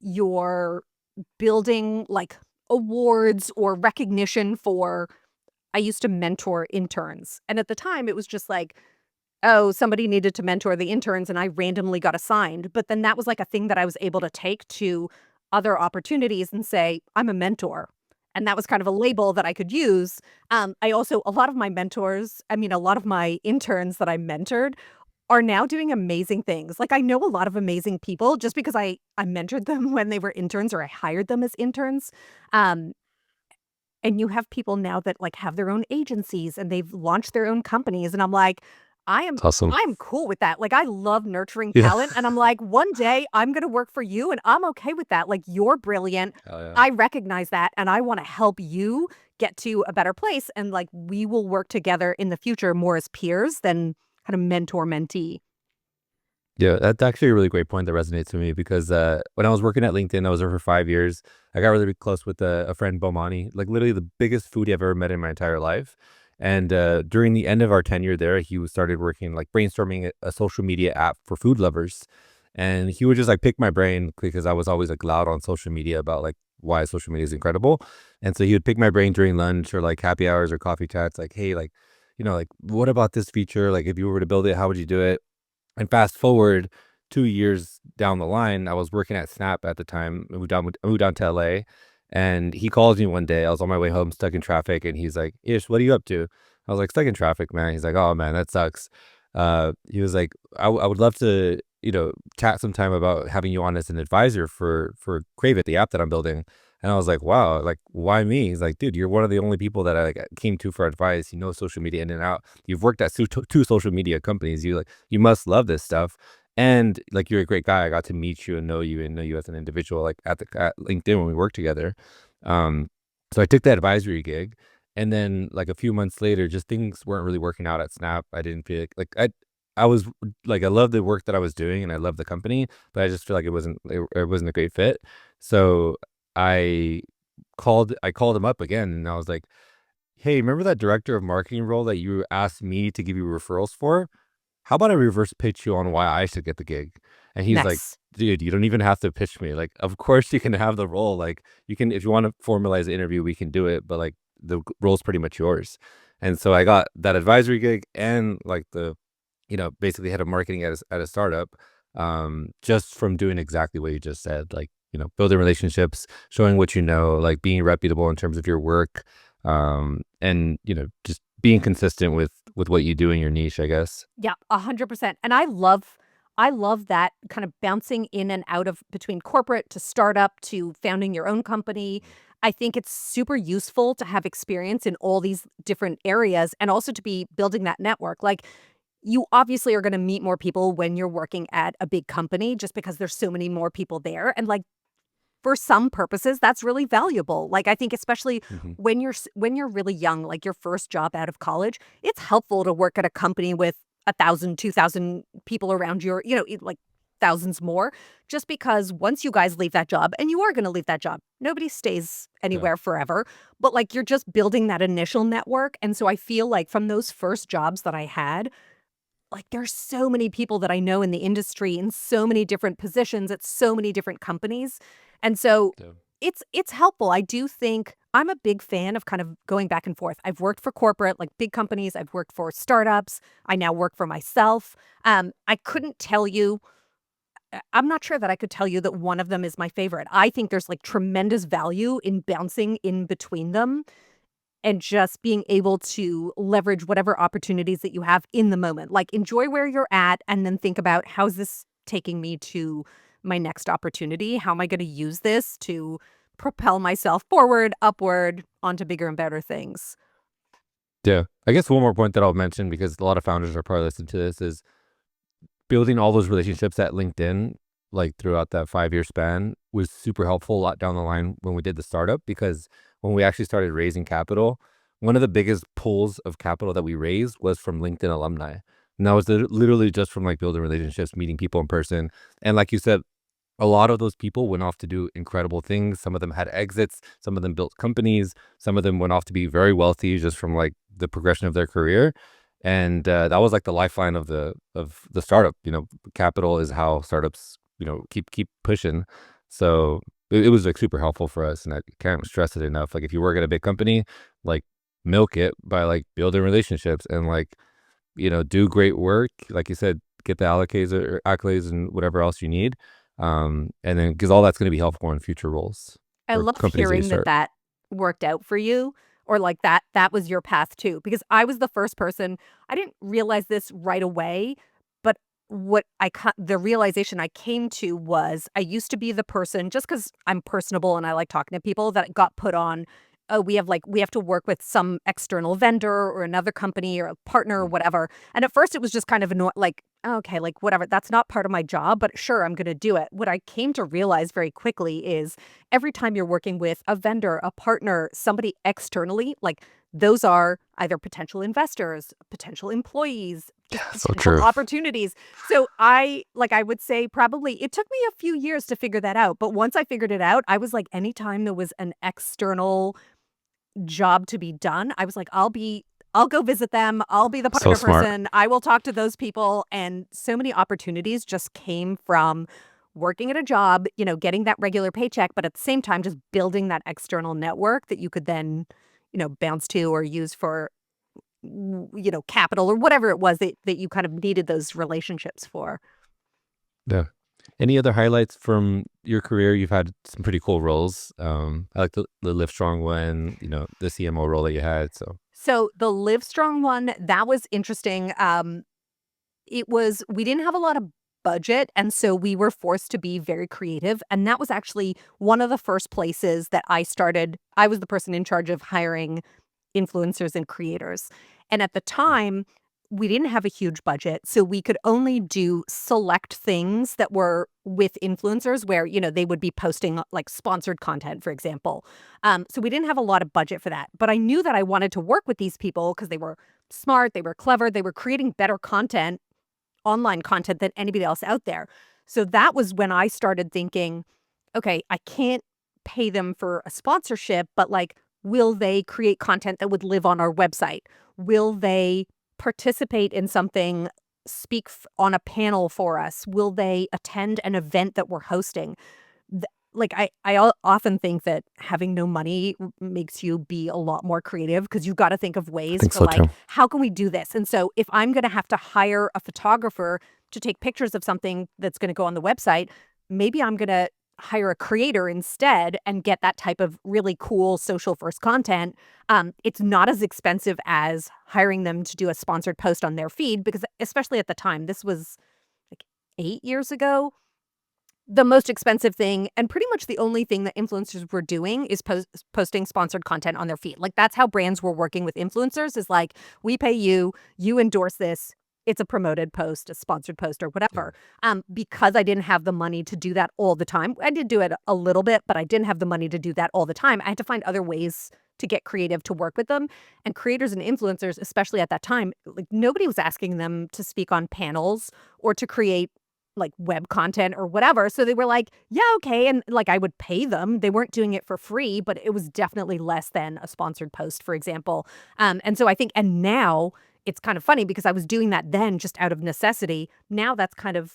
You're building like awards or recognition for, I used to mentor interns. And at the time it was just like, oh, somebody needed to mentor the interns and I randomly got assigned. But then that was like a thing that I was able to take to other opportunities and say, I'm a mentor. And that was kind of a label that I could use. I also, a lot of my mentors, I mean, a lot of my interns that I mentored are now doing amazing things. Like, I know a lot of amazing people just because I mentored them when they were interns or I hired them as interns. Um, and you have people now that, like, have their own agencies and they've launched their own companies, and I'm like, I am It's awesome. I'm cool with that. Like, I love nurturing Yeah. talent, and I'm like, "One day, I'm gonna work for you, and I'm okay with that. Like, you're brilliant. Hell yeah. I recognize that, and I wanna help you get to a better place, and, like, we will work together in the future more as peers than kind of mentor-mentee." Yeah, that's actually a really great point that resonates with me because when I was working at LinkedIn, I was there for 5 years. I got really close with a friend, Bomani, like literally the biggest foodie I've ever met in my entire life. And during the end of our tenure there, started working like brainstorming a social media app for food lovers. And he would just like pick my brain because I was always like loud on social media about like why social media is incredible. And so he would pick my brain during lunch or like happy hours or coffee chats, like, hey, like, like what about this feature? Like if you were to build it, how would you do it? And fast forward 2 years down the line, I was working at Snap at the time. I moved down to LA, and he calls me one day. I was on my way home, stuck in traffic, and he's like, "Ish, what are you up to?" I was like, "Stuck in traffic, man." He's like, "Oh, man, that sucks." He was like, I would love to, chat sometime about having you on as an advisor for Crave It, the app that I'm building." And I was like, "Wow, like, why me?" He's like, "Dude, you're one of the only people that I, like, came to for advice. You know social media in and out. You've worked at 2 social media companies. You must love this stuff. And like you're a great guy. I got to meet you and know you as an individual like at LinkedIn when we worked together. Um, so I took that advisory gig, and then like a few months later, just things weren't really working out at Snap. I didn't feel I was like I loved the work that I was doing and I loved the company, but I just feel like it wasn't a great fit. So I I called him up again and I was like, "Hey, remember that director of marketing role that you asked me to give you referrals for? How about I reverse pitch you on why I should get the gig?" And he's like, Nice. "Dude, you don't even have to pitch me. Like, of course you can have the role. Like, you can, if you want to formalize the interview, we can do it. But like, role's pretty much yours." And so I got that advisory gig and like basically head of marketing at a startup, just from doing exactly what you just said. Like, building relationships, showing what you know, like being reputable in terms of your work, and just being consistent with what you do in your niche, I guess. Yeah, 100%. And I love that kind of bouncing in and out of between corporate to startup to founding your own company. I think it's super useful to have experience in all these different areas and also to be building that network. Like, you obviously are going to meet more people when you're working at a big company just because there's so many more people there. And like, for some purposes, that's really valuable. Like, I think especially Mhm. when when you're really young, like your first job out of college, it's helpful to work at a company with 1,000, 2,000 people around you, or, like thousands more, just because once you guys leave that job, and you are gonna leave that job, nobody stays Yeah. anywhere forever, but, like, you're just building that initial network, and so I feel like from those first jobs that I had, like, there's so many people that I know in the industry in so many different positions at so many different companies, and so Yeah. it's helpful. I do think I'm a big fan of kind of going back and forth. I've worked for corporate, like, big companies, I've worked for startups, I now work for myself. I couldn't tell you I'm not sure that I could tell you that one of them is my favorite. I think there's, like, tremendous value in bouncing in between them and just being able to leverage whatever opportunities that you have in the moment. Like, enjoy where you're at and then think about, "How's this taking me to my next opportunity? How am I gonna use this to propel myself forward, upward, onto bigger and better things?" Yeah. I guess one more point that I'll mention because a lot of founders are probably listening to this is building all those relationships at LinkedIn, like throughout that 5-year span, was super helpful a lot down the line when we did the startup. Because when we actually started raising capital, one of the biggest pools of capital that we raised was from LinkedIn alumni. And that was literally just from like building relationships, meeting people in person. And like you said, a lot of those people went off to do incredible things. Some of them had exits, some of them built companies, some of them went off to be very wealthy just from like the progression of their career. And that was like the lifeline of the startup. Capital is how startups, keep pushing. So it was like super helpful for us, and I can't stress it enough. Like if you work at a big company, like milk it by like building relationships and like do great work. Like you said, get the accolades and whatever else you need. And then because all that's going to be helpful in future roles I or love companies that you hearing that start. worked out for you, or like that was your path too? Because I was the first person, I didn't realize this right away, but the realization I came to was I used to be the person, just because I'm personable and I like talking to people, that got put on, oh, we have to work with some external vendor or another company or a partner or Mm. whatever. And at first it was just kind of like, okay, like whatever, that's not part of my job, but sure, I'm going to do it. What I came to realize very quickly is every time you're working with a vendor, a partner, somebody externally, like those are either potential investors, potential employees, just Yeah, so potential true. opportunities. So I would say probably it took me a few years to figure that out. But once I figured it out, I was like, anytime there was an external job to be done, I was like, I'll go visit them. I'll be the So partner smart. person. I will talk to those people. And so many opportunities just came from working at a job, getting that regular paycheck, but at the same time, just building that external network that you could then, bounce to or use for, capital or whatever it was that you kind of needed those relationships for. Yeah. Any other highlights from your career? You've had some pretty cool roles. I like the Live Strong one, the CMO role that you had. So So the Live Strong one, that was interesting. We didn't have a lot of budget, and so we were forced to be very creative, and that was actually one of the first places that I was the person in charge of hiring influencers and creators, and at the time, we didn't have a huge budget, so we could only do select things that were with influencers where, they would be posting, like, sponsored content, for example. So we didn't have a lot of budget for that, but I knew that I wanted to work with these people because they were smart, they were clever, they were creating better content, online content, than anybody else out there. So that was when I started thinking, okay, I can't pay them for a sponsorship, but like, will they create content that would live on our website? Will they participate in something, on a panel for us? Will they attend an event that we're hosting? Like often think that having no money makes you be a lot more creative because you've got to think of I ways think for so like, too. how can we do this? And so if I'm going to have to hire a photographer to take pictures of something that's going to go on the website, maybe I'm going to hire a creator instead and get that type of really cool social first content. It's not as expensive as hiring them to do a sponsored post on their feed because, especially at the time, this was like 8 years ago, the most expensive thing and pretty much the only thing that influencers were doing is posting sponsored content on their feed. Like, that's how brands were working with influencers, is like, we pay you, you endorse this, it's a promoted post, a sponsored post or Yeah. whatever. Because I didn't have the money to do that all the time. I did do it a little bit, but I didn't have the money to do that all the time. I had to find other ways to get creative to work with them. And creators and influencers, especially at that time, like nobody was asking them to speak on panels or to create like web content or whatever. So they were like, yeah, okay. And like I would pay them. They weren't doing it for free, but it was definitely less than a sponsored post, for example. And so I think, and now it's kind of funny because I was doing that then just out of necessity. Now that's kind of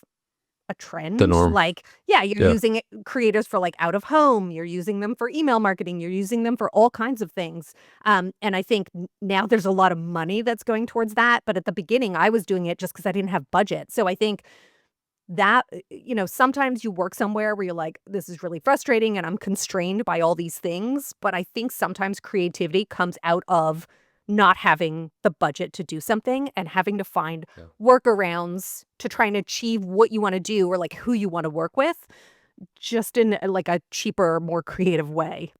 a The trend. norm. Like, yeah, you're Yeah. using creators for like out of home, you're using them for email marketing, you're using them for all kinds of things. And I think now there's a lot of money that's going towards that. But at the beginning, I was doing it just because I didn't have budget. So I think that, sometimes you work somewhere where you're like, this is really frustrating and I'm constrained by all these things. But I think sometimes creativity comes out of not having the budget to do something and having to find Yeah. workarounds to try and achieve what you want to do or like who you want to work with, just in like a cheaper, more creative way.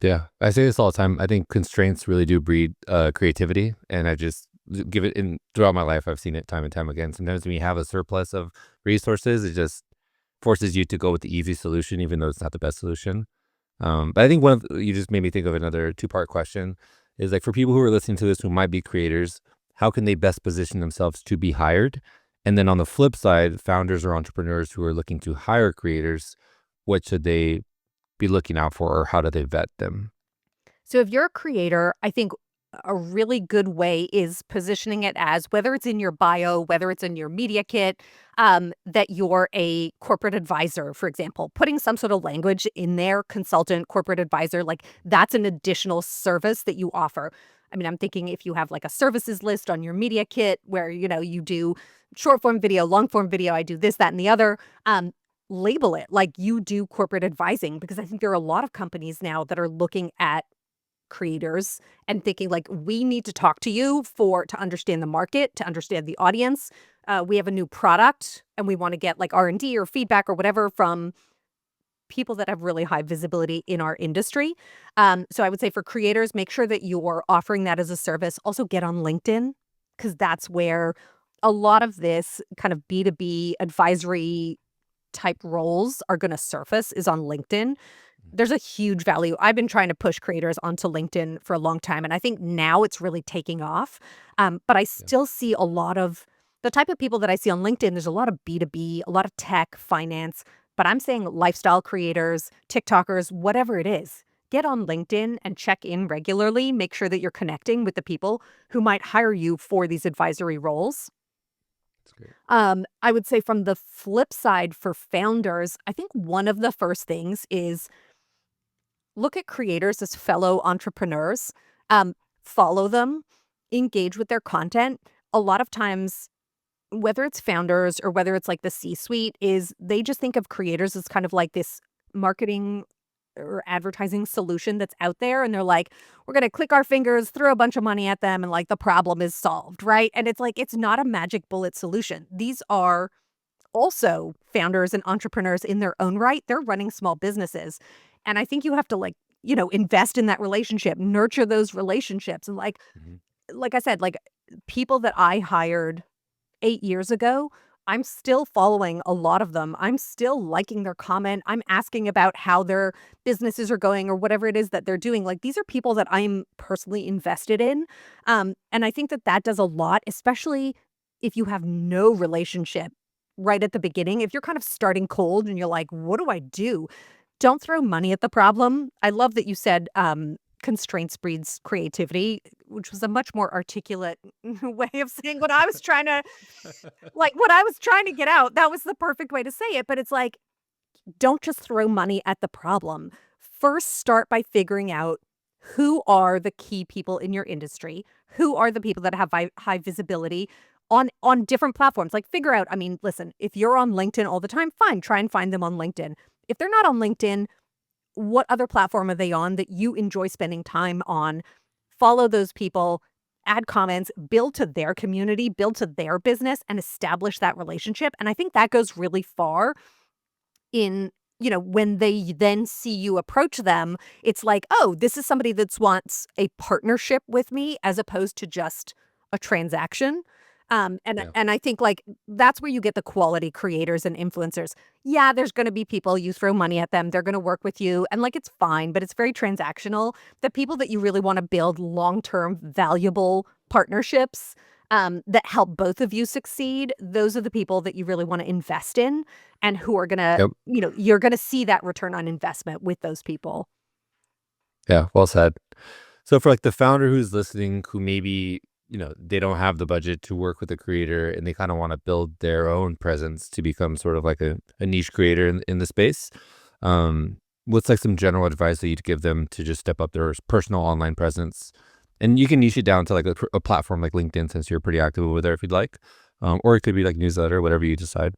Yeah, I say this all the time. I think constraints really do breed creativity, and I just give it in throughout my life. I've seen it time and time again. Sometimes when you have a surplus of resources, it just forces you to go with the easy solution, even though it's not the best solution. But I think you just made me think of another two-part question. Is like for people who are listening to this who might be creators, how can they best position themselves to be hired? And then on the flip side, founders or entrepreneurs who are looking to hire creators, what should they be looking out for, or how do they vet them? So if you're a creator, I think a really good way is positioning it as, whether it's in your bio, whether it's in your media kit, that you're a corporate advisor, for example, putting some sort of language in there, consultant, corporate advisor, like that's an additional service that you offer. I mean, I'm thinking if you have like a services list on your media kit where, you do short form video, long form video, I do this, that, and the other. label it like you do corporate advising, because I think there are a lot of companies now that are looking at creators and thinking like, we need to talk to you to understand the market, to understand the audience. We have a new product and we want to get like R&D or feedback or whatever from people that have really high visibility in our industry. So I would say for creators, make sure that you're offering that as a service. Also get on LinkedIn, because that's where a lot of this kind of B2B advisory type roles are going to surface, is on LinkedIn. There's a huge value. I've been trying to push creators onto LinkedIn for a long time, and I think now it's really taking off. But I Yeah. still see a lot of the type of people that I see on LinkedIn. There's a lot of B2B, a lot of tech, finance, but I'm saying lifestyle creators, TikTokers, whatever it is. Get on LinkedIn and check in regularly. Make sure that you're connecting with the people who might hire you for these advisory roles. That's great. I would say from the flip side for founders, I think one of the first things is look at creators as fellow entrepreneurs, follow them, engage with their content. A lot of times, whether it's founders or whether it's like the C-suite, is they just think of creators as kind of like this marketing or advertising solution that's out there. And they're like, we're going to click our fingers, throw a bunch of money at them, and like the problem is solved, right? And it's like, it's not a magic bullet solution. These are also founders and entrepreneurs in their own right. They're running small businesses. And I think you have to like, invest in that relationship, nurture those relationships. And Hmm. like I said, like people that I hired 8 years ago, I'm still following a lot of them. I'm still liking their comment. I'm asking about how their businesses are going or whatever it is that they're doing. Like these are people that I'm personally invested in. And I think that that does a lot, especially if you have no relationship right at the beginning. If you're kind of starting cold and you're like, what do I do? Don't throw money at the problem. I love that you said constraints breeds creativity, which was a much more articulate way of saying what I was trying to what I was trying to get out. That was the perfect way to say it, but it's like, don't just throw money at the problem. First, start by figuring out who are the key people in your industry, who are the people that have high visibility on different platforms. Like figure out, I mean, listen, if you're on LinkedIn all the time, fine, try and find them on LinkedIn. If they're not on LinkedIn, what other platform are they on that you enjoy spending time on? Follow those people, add comments, build to their community, build to their business, and establish that relationship. And I think that goes really far in, when they then see you approach them, it's like, oh, this is somebody that wants a partnership with me as opposed to just a transaction. And Yeah. and I think like that's where you get the quality creators and influencers. Yeah, there's going to be people you throw money at them, they're going to work with you, and like it's fine, but it's very transactional. The people that you really want to build long-term, valuable partnerships that help both of you succeed, those are the people that you really want to invest in and who are gonna, Yep. you're gonna see that return on investment with those people. Yeah. Well said. So for like the founder who's listening, who maybe, they don't have the budget to work with a creator and they kind of want to build their own presence to become sort of like a niche creator in the space. What's like some general advice that you'd give them to just step up their personal online presence? And you can niche it down to like a platform like LinkedIn, since you're pretty active over there if you'd like. Or it could be like newsletter, whatever you decide.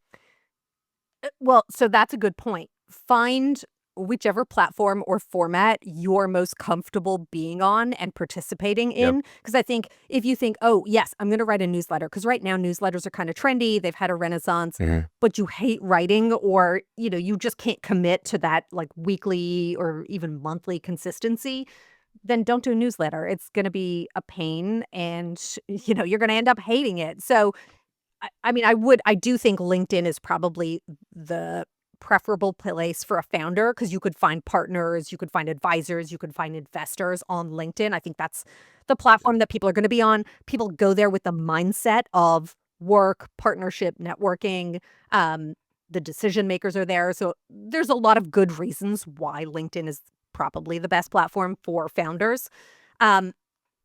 Well, so that's a good point. Find whichever platform or format you're most comfortable being on and participating Yep. in. Because I think if you think, oh, yes, I'm going to write a newsletter, because right now newsletters are kind of trendy, they've had a renaissance, Hmm. but you hate writing, or, you just can't commit to that like weekly or even monthly consistency, then don't do a newsletter. It's going to be a pain and, you're going to end up hating it. So I mean, I do think LinkedIn is probably the preferable place for a founder, because you could find partners, you could find advisors, you could find investors on LinkedIn. I think that's the Yeah. platform that people are gonna be on. People go there with the mindset of work, partnership, networking. The decision makers are there. So there's a lot of good reasons why LinkedIn is probably the best platform for founders. Um,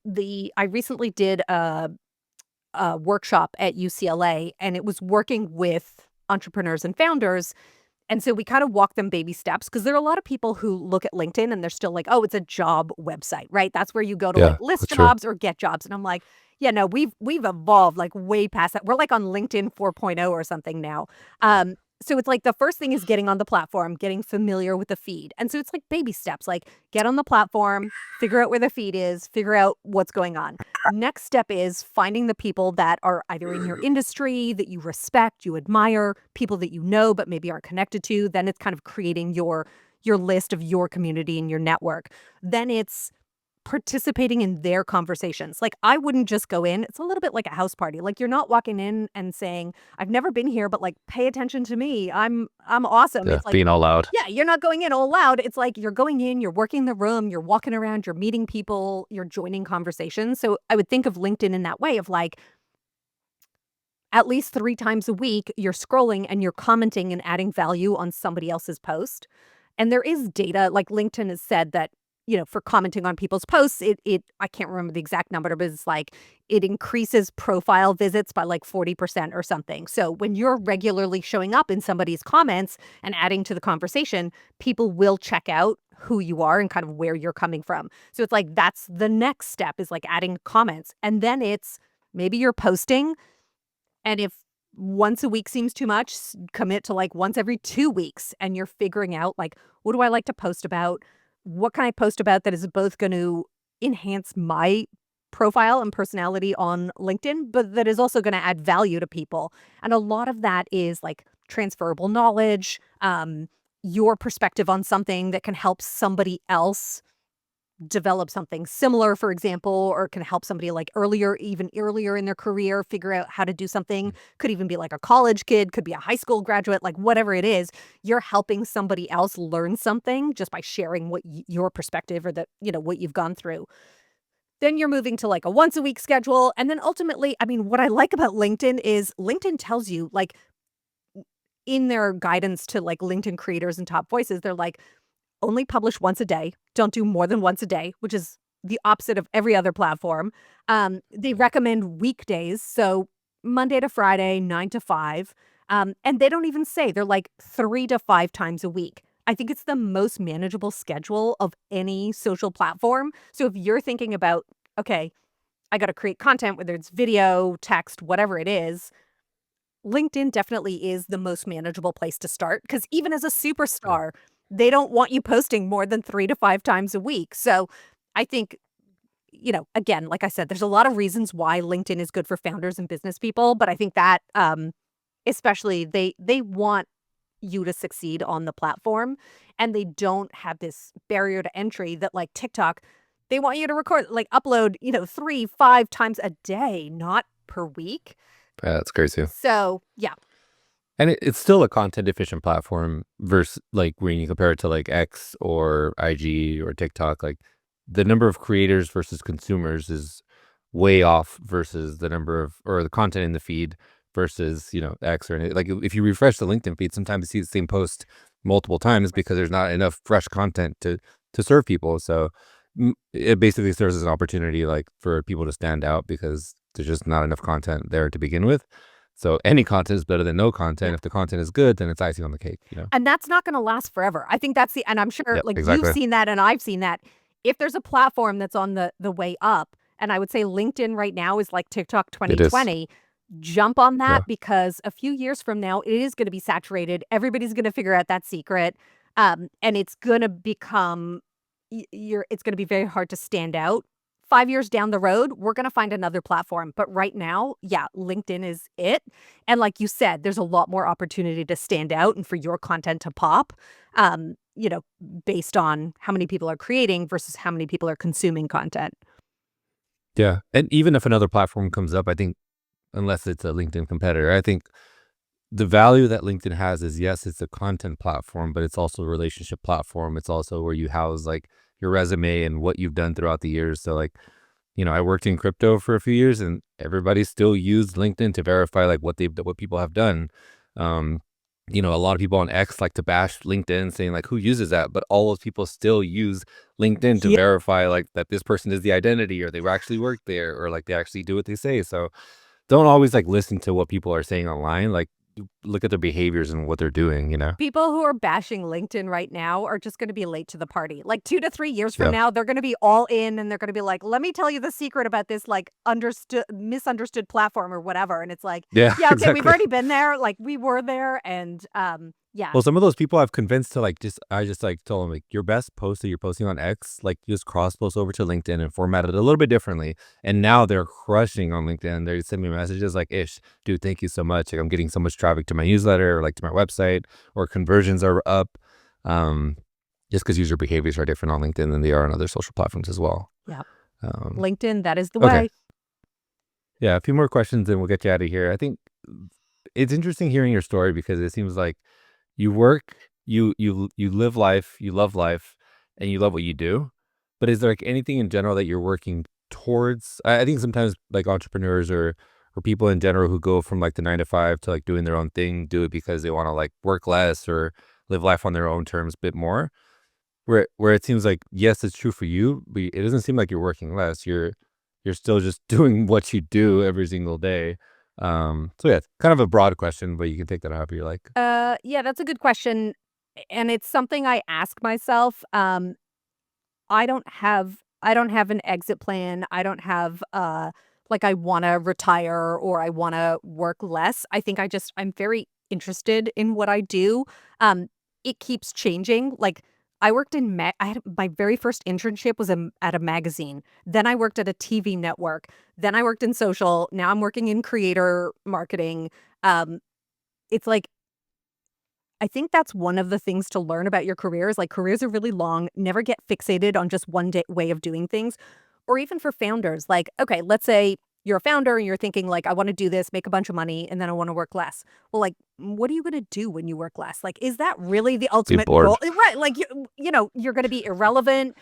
I recently did a workshop at UCLA, and it was working with entrepreneurs and founders. And so we kind of walk them baby steps, because there are a lot of people who look at LinkedIn and they're still like, oh, it's a job website, right? That's where you go to like Yeah. list That's true. jobs or get jobs. And I'm like, yeah, no, we've evolved like way past that. We're like on LinkedIn 4.0 or something now. So it's like the first thing is getting on the platform, getting familiar with the feed. And so it's like baby steps, like get on the platform, figure out where the feed is, figure out what's going on. Next step is finding the people that are either in your industry that you respect, you admire, people that you know but maybe aren't connected to. Then it's kind of creating your list of your community and your network. Then it's participating in their conversations. Like, I wouldn't just go in, it's a little bit like a house party. Like, you're not walking in and saying, "I've never been here, but, like, pay attention to me. I'm awesome." Yeah, It's like, being all loud. yeah, you're not going in all loud. It's like you're going in, you're working the room, you're walking around, you're meeting people, you're joining conversations. So, I would think of LinkedIn in that way of, like, at least 3 times a week, you're scrolling and you're commenting and adding value on somebody else's post. And there is data, like LinkedIn has said that, for commenting on people's posts, it I can't remember the exact number, but it's like it increases profile visits by like 40% or something. So when you're regularly showing up in somebody's comments and adding to the conversation, people will check out who you are and kind of where you're coming from. So it's like that's the next step is like adding comments. And then it's maybe you're posting, and if once a week seems too much, commit to like once every 2 weeks, and you're figuring out like, what do I like to post about? What can I post about that is both going to enhance my profile and personality on LinkedIn, but that is also going to add value to people. And a lot of that is like transferable knowledge, your perspective on something that can help somebody else develop something similar, for example, or can help somebody like even earlier in their career, figure out how to do something. Could even be like a college kid, could be a high school graduate, like whatever it is, you're helping somebody else learn something just by sharing what your perspective or what you've gone through. Then you're moving to like a once a week schedule. And then ultimately, I mean, what I like about LinkedIn is LinkedIn tells you, like, in their guidance to like LinkedIn creators and top voices, they're like, only publish once a day. Don't do more than once a day, which is the opposite of every other platform. They recommend weekdays, so Monday to Friday, 9 to 5. And they don't even say, they're like 3 to 5 times a week. I think it's the most manageable schedule of any social platform. So if you're thinking about, okay, I got to create content, whether it's video, text, whatever it is, LinkedIn definitely is the most manageable place to start because even as a Yeah. superstar, they don't want you posting more than 3 to 5 times a week. So, I think, again, like I said, there's a lot of reasons why LinkedIn is good for founders and business people, but I think that, especially they want you to succeed on the platform, and they don't have this barrier to entry that, like TikTok, they want you to record, like, upload, 3, 5 times a day, not per week. Yeah, that's crazy. So, yeah. And it's still a content efficient platform versus like when you compare it to like X or IG or TikTok, like the number of creators versus consumers is way off versus the number of or the content in the feed versus, X or like if you refresh the LinkedIn feed, sometimes you see the same post multiple times because there's not enough fresh content to serve people. So it basically serves as an opportunity like for people to stand out because there's just not enough content there to begin with. So any content is better than no content. If the content is good, then it's icing on the cake. And that's not gonna last forever. I think that's and I'm sure, Yep, like, you've exactly. seen that and I've seen that. If there's a platform that's on the way up, and I would say LinkedIn right now is like TikTok It is. 2020, jump on Yeah. that because a few years from now, it is gonna be saturated. Everybody's gonna figure out that secret, and it's gonna become it's gonna be very hard to stand out. 5 years down the road, we're gonna find another platform, but right now, yeah, LinkedIn is it, and like you said, there's a lot more opportunity to stand out and for your content to pop, um, you know, based on how many people are creating versus how many people are consuming content. Yeah. And even if another platform comes up, I think unless it's a LinkedIn competitor, I think the value that LinkedIn has is yes, it's a content platform, but it's also a relationship platform. It's also where you house like your resume and what you've done throughout the years. So like, I worked in crypto for a few years and everybody still used LinkedIn to verify like what people have done. Um, a lot of people on X like to bash LinkedIn saying like who uses that, but all those people still use LinkedIn to Yeah. verify like that this person is the identity or they actually work there or like they actually do what they say. So don't always like listen to what people are saying online. Like look at their behaviors and what they're doing, you know? People who are bashing LinkedIn right now are just gonna be late to the party. Like, 2 to 3 years from Yeah. now, they're gonna be all in, and they're gonna be like, "Let me tell you the secret about this, like, misunderstood platform," or whatever, and it's like, Yeah, "Yeah, okay, we've exactly. already been there, like, we were there," and, yeah. Well, some of those people I've convinced to like I just like told them like your best post that you're posting on X, like just cross post over to LinkedIn and format it a little bit differently. And now they're crushing on LinkedIn. They send me messages like, "Ish, dude, thank you so much. Like I'm getting so much traffic to my newsletter or like to my website, or conversions are up." Um, just because user behaviors are different on LinkedIn than they are on other social platforms as well. Yeah. Um, LinkedIn, that is the okay. way. Yeah, a few more questions and we'll get you out of here. I think it's interesting hearing your story because it seems like you work, you live life, you love life, and you love what you do. But is there like anything in general that you're working towards? I think sometimes like entrepreneurs or people in general who go from like the 9 to 5 to like doing their own thing, do it because they want to like work less or live life on their own terms a bit more. Where it seems like yes, it's true for you, but it doesn't seem like you're working less. You're still just doing what you do every single day. So yeah, it's kind of a broad question, but you can take that however you like. Yeah, that's a good question, and it's something I ask myself. I don't have an exit plan. I don't have, like, I wanna retire or I wanna work less. I think I'm very interested in what I do. Um, it keeps changing. Like, I worked in I had my very first internship was, at a magazine. Then I worked at a TV network. Then I worked in social. Now I'm working in creator marketing. Um, it's like I think that's one of the things to learn about your careers. Like, careers are really long. Never get fixated on just one way of doing things. Or even for founders, like, okay, let's say you're a founder and you're thinking, like, I want to do this, make a bunch of money, and then I want to work less. Well, like, what are you going to do when you work less? Like, is that really the Be ultimate goal? bored. Right. Like, you're going to be irrelevant.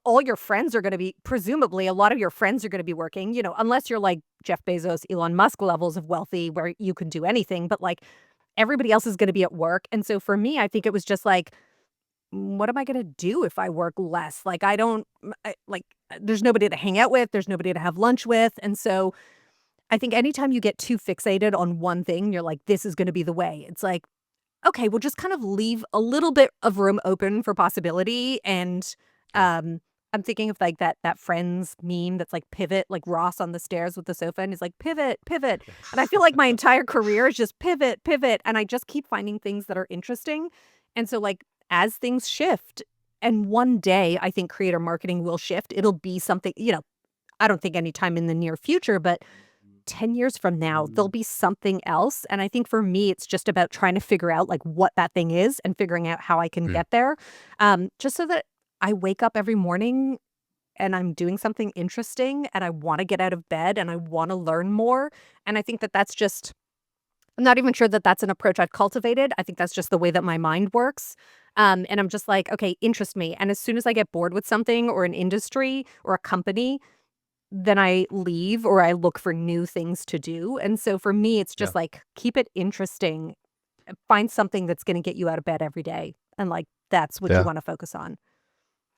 All your friends are going to be, presumably, a lot of your friends are going to be working, unless you're like Jeff Bezos, Elon Musk levels of wealthy where you can do anything. But like, everybody else is gonna be at work, and so for me, I think it was just like, what am I gonna do if I work less? Like, I don't like, there's nobody to hang out with, there's nobody to have lunch with, and so I think anytime you get too fixated on one thing, you're like, "This is gonna be the way." It's like, okay, well, just kind of leave a little bit of room open for possibility, and, Yeah. I'm thinking of, like, that Friends meme that's, like, pivot, like, Ross on the stairs with the sofa, and he's like, "Pivot, pivot," and I feel like my entire career is just pivot, pivot, and I just keep finding things that are interesting, and so, like, as things shift, and one day I think creator marketing will shift, it'll be something, I don't think anytime in the near future, but 10 years from now, there'll be something else, and I think for me, it's just about trying to figure out, like, what that thing is and figuring out how I can Mm, get there, just so that I wake up every morning and I'm doing something interesting, and I wanna get out of bed, and I wanna learn more, and I think that that's just I'm not even sure that that's an approach I've cultivated, I think that's just the way that my mind works, and I'm just like, "Okay, interest me," and as soon as I get bored with something or an industry or a company, then I leave or I look for new things to do, and so for me, it's yeah. just like, keep it interesting, find something that's gonna get you out of bed every day, and, like, that's what you Yeah. wanna focus on.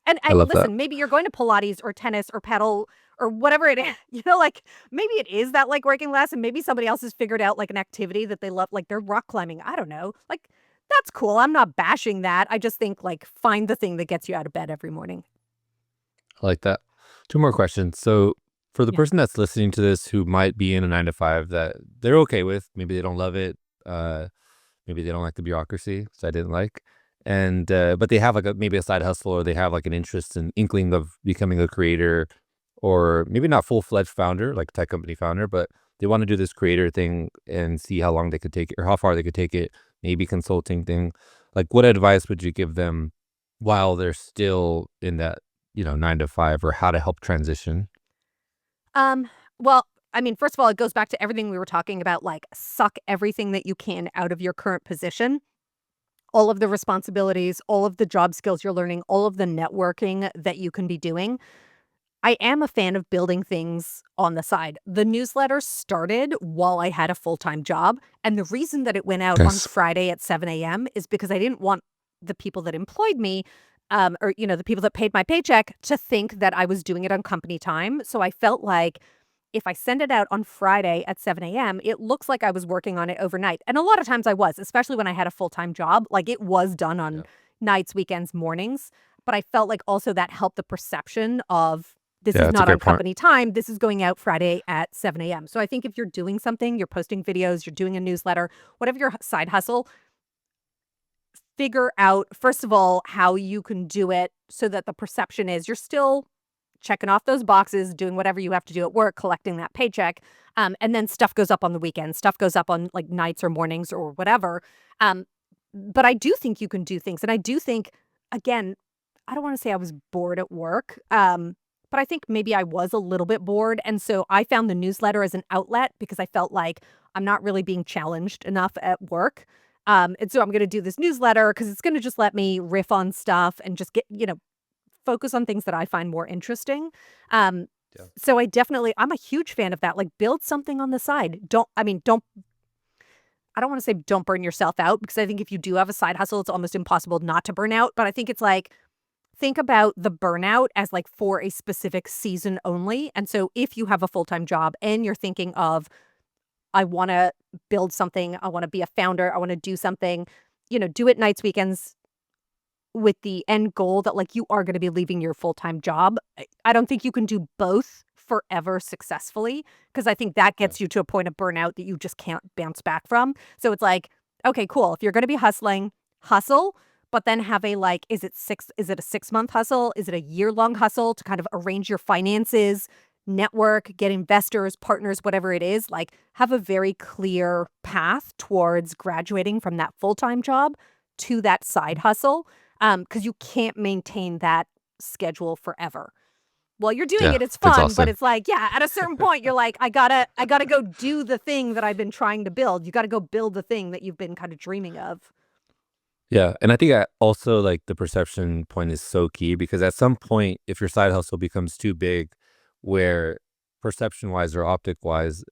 And I I love that. listen, maybe you're going to Pilates or tennis or pedal or whatever it is, like, maybe it is that, like, working less, and maybe somebody else has figured out, like, an activity that they love, like, they're rock climbing, I don't know, like, that's cool, I'm not bashing that, I just think, like, find the thing that gets you out of bed every morning. I like that. Two more questions. So for the Yeah. person that's listening to this who might be in a 9 to 5 that they're okay with, maybe they don't love it, uh, maybe they don't like the bureaucracy, which I didn't like. And but they have like maybe a side hustle or they have like an interest in inkling of becoming a creator or maybe not full-fledged founder, like tech company founder, but they want to do this creator thing and see how long they could take it or how far they could take it, maybe consulting thing. Like what advice would you give them while they're still in that, 9 to 5 or how to help transition? Um, well, I mean, first of all, it goes back to everything we were talking about, like, suck everything that you can out of your current position. All of the responsibilities, all of the job skills you're learning, all of the networking that you can be doing. I am a fan of building things on the side. The newsletter started while I had a full-time job, and the reason that it went out on Nice. Friday at 7 a.m. is because I didn't want the people that employed me, or, the people that paid my paycheck to think that I was doing it on company time. So I felt like if I send it out on Friday at 7 a.m., it looks like I was working on it overnight. And a lot of times I was, especially when I had a full-time job. Like it was done on Yeah. nights, weekends, mornings. But I felt like also that helped the perception of this Yeah, is that's a not on great point. company time. This is going out Friday at 7 a.m. So I think if you're doing something, you're posting videos, you're doing a newsletter, whatever your side hustle, figure out, first of all, how you can do it so that the perception is you're still checking off those boxes, doing whatever you have to do at work, collecting that paycheck. And then stuff goes up on the weekends, stuff goes up on like nights or mornings or whatever. Um, but I do think you can do things. And I do think, again, I don't want to say I was bored at work, but I think maybe I was a little bit bored. And so I found the newsletter as an outlet because I felt like I'm not really being challenged enough at work. And so I'm going to do this newsletter because it's going to just let me riff on stuff and just get, focus on things that I find more interesting. Um, Yeah. so I'm a huge fan of that. Like build something on the side. I don't want to say don't burn yourself out because I think if you do have a side hustle, it's almost impossible not to burn out. But I think it's like, think about the burnout as like for a specific season only. And so if you have a full-time job and you're thinking of, I want to build something, I want to be a founder, I want to do something, do it nights, weekends, with the end goal that, like, you are gonna be leaving your full-time job. I don't think you can do both forever successfully because I think that Yeah. gets you to a point of burnout that you just can't bounce back from. So it's like, okay, cool. If you're gonna be hustling, hustle, but then have a, like, is it a 6-month hustle? Is it a year-long hustle to kind of arrange your finances, network, get investors, partners, whatever it is? Like, have a very clear path towards graduating from that full-time job to that side hustle, because you can't maintain that schedule forever. While you're doing Yeah, it, it's it's fun, but exhausting. it's like, yeah, at a certain point, you're like, I gotta go do the thing that I've been trying to build. You gotta go build the thing that you've been kind of dreaming of. Yeah, and I think I also like the perception point is so key because at some point, if your side hustle becomes too big, where perception wise or optic wise,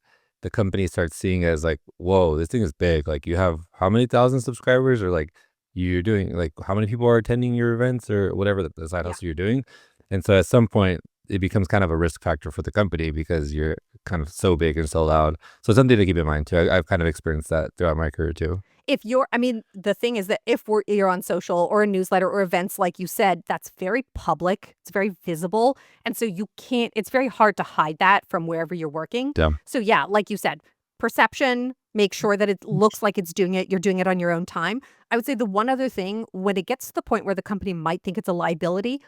the company starts seeing it as like, whoa, this thing is big. Like you have how many thousand subscribers, or like you're doing like how many people are attending your events or whatever the side Yeah. hustle you're doing. And so at some point, it becomes kind of a risk factor for the company because you're kind of so big and so loud. So it's something to keep in mind too. I've kind of experienced that throughout my career too. If you're I mean, the thing is that if you're on social or a newsletter or events, like you said, that's very public, it's very visible, and so it's very hard to hide that from wherever you're working. Yeah. So, yeah, like you said, perception, make sure that it looks like you're doing it on your own time. I would say the one other thing, when it gets to the point where the company might think it's a liability,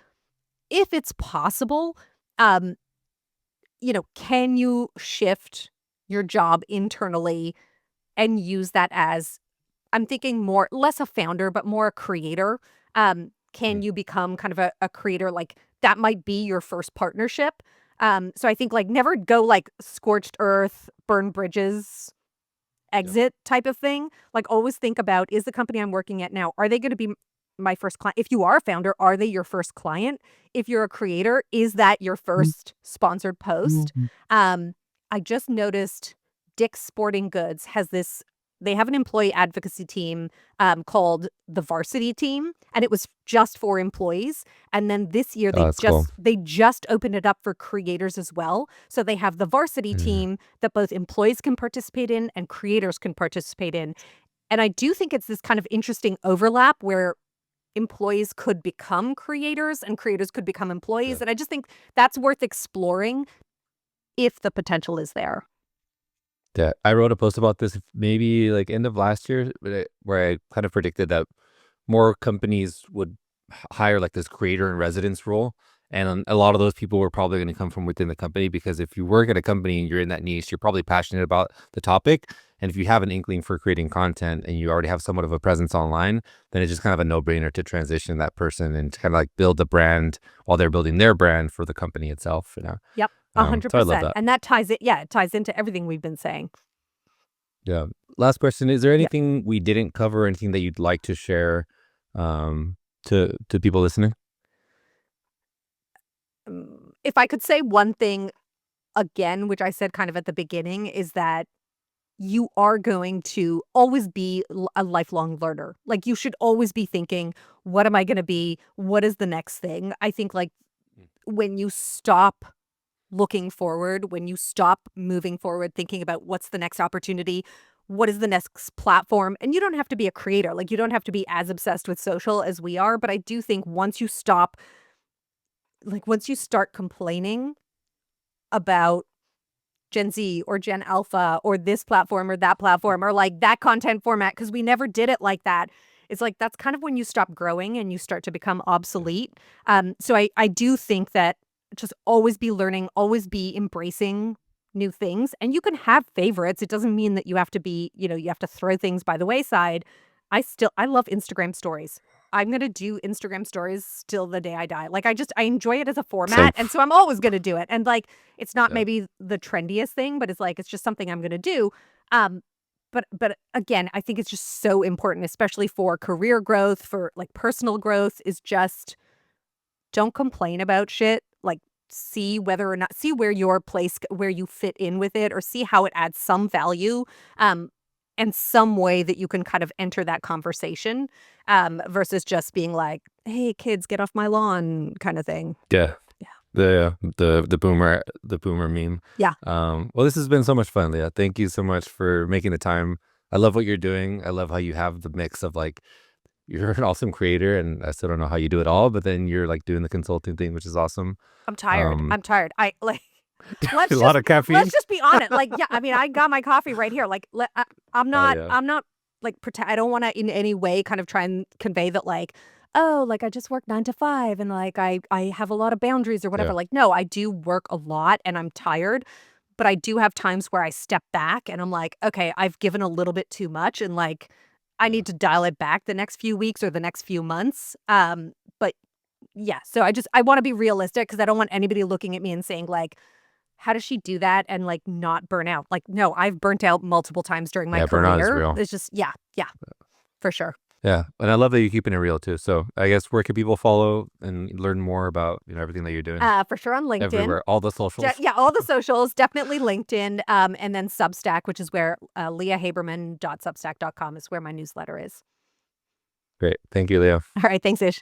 if it's possible, um, can you shift your job internally and use that as I'm thinking more less a founder, but more a creator. Can Mm. you become kind of a creator? Like that might be your first partnership. So I think like never go like scorched earth, burn bridges, Yeah. exit type of thing. Like always think about, is the company I'm working at now, are they going to be my first client? If you are a founder, are they your first client? If you're a creator, is that your first sponsored post? Mhm. Um, I just noticed Dick's Sporting Goods has this, they have an employee advocacy team called the Varsity Team, and it was just for employees. And then this year Oh, that's cool. they just opened it up for creators as well. So they have the Varsity Mm. Team that both employees can participate in and creators can participate in. And I do think it's this kind of interesting overlap where employees could become creators and creators could become Yeah. employees. And I just think that's worth exploring if the potential is there. Yeah, I wrote a post about this maybe like end of last year, where I kind of predicted that more companies would hire like this creator in residence role. And a lot of those people were probably going to come from within the company because if you work at a company and you're in that niche, you're probably passionate about the topic. And if you have an inkling for creating content and you already have somewhat of a presence online, then it's just kind of a no brainer to transition that person and to kind of like build the brand while they're building their brand for the company itself. Yep, So I love 100%. that. And that ties it, yeah, it ties into everything we've been saying. Yeah. Last question. Is there Yeah. anything we didn't cover, anything that you'd like to share um, to people listening? If I could say one thing again, which I said kind of at the beginning, is that you are going to always be a lifelong learner. Like you should always be thinking, what am I going to be? What is the next thing? I think like when you stop looking forward, when you stop moving forward, thinking about what's the next opportunity, what is the next platform, and you don't have to be a creator, like you don't have to be as obsessed with social as we are, but I do think once you start complaining about Gen Z or Gen Alpha or this platform or that platform or like that content format, because we never did it like that. It's like that's kind of when you stop growing and you start to become obsolete. So I do think that just always be learning, always be embracing new things. And you can have favorites. It doesn't mean that you have to be, you have to throw things by the wayside. I love Instagram stories. I'm going to do Instagram stories till the day I die. Like I enjoy it as a Same. format. And so I'm always going to do it. And like, it's not Yeah. maybe the trendiest thing, but it's just something I'm going to do. Um, but again, I think it's just so important, especially for career growth, for like personal growth, is just don't complain about shit. Like see where your place, where you fit in with it, or see how it adds some value, um, and some way that you can kind of enter that conversation, versus just being like, "Hey, kids, get off my lawn," kind of thing. Yeah. Yeah. The boomer meme. Yeah. Well, this has been so much fun, Leah. Thank you so much for making the time. I love what you're doing. I love how you have the mix of like you're an awesome creator, and I still don't know how you do it all, but then you're like doing the consulting thing, which is awesome. I'm tired. Um, I'm tired. I like a let's lot just of caffeine. be honest. Like, yeah, I mean, I got my coffee right here. Like, Oh yeah, I'm not like pretend. I don't want to in any way kind of try and convey that like, oh, like I just work 9 to 5 and like I have a lot of boundaries or whatever. yeah, Like, no, I do work a lot and I'm tired, but I do have times where I step back and I'm like, okay, I've given a little bit too much and like I yeah. need to dial it back the next few weeks or the next few months. But yeah, so I want to be realistic because I don't want anybody looking at me and saying like, how does she do that and like not burn out? Like, no, I've burnt out multiple times during my Yeah, burnout is career. real. It's just, yeah, yeah, for sure. Yeah, and I love that you're keeping it real too. So I guess where can people follow and learn more about everything that you're doing For sure on LinkedIn. everywhere, all the socials? Yeah, all the socials, definitely LinkedIn. And then Substack, which is where liahaberman.substack.com is where my newsletter is. Great, thank you, Leah. All right, thanks, Ish.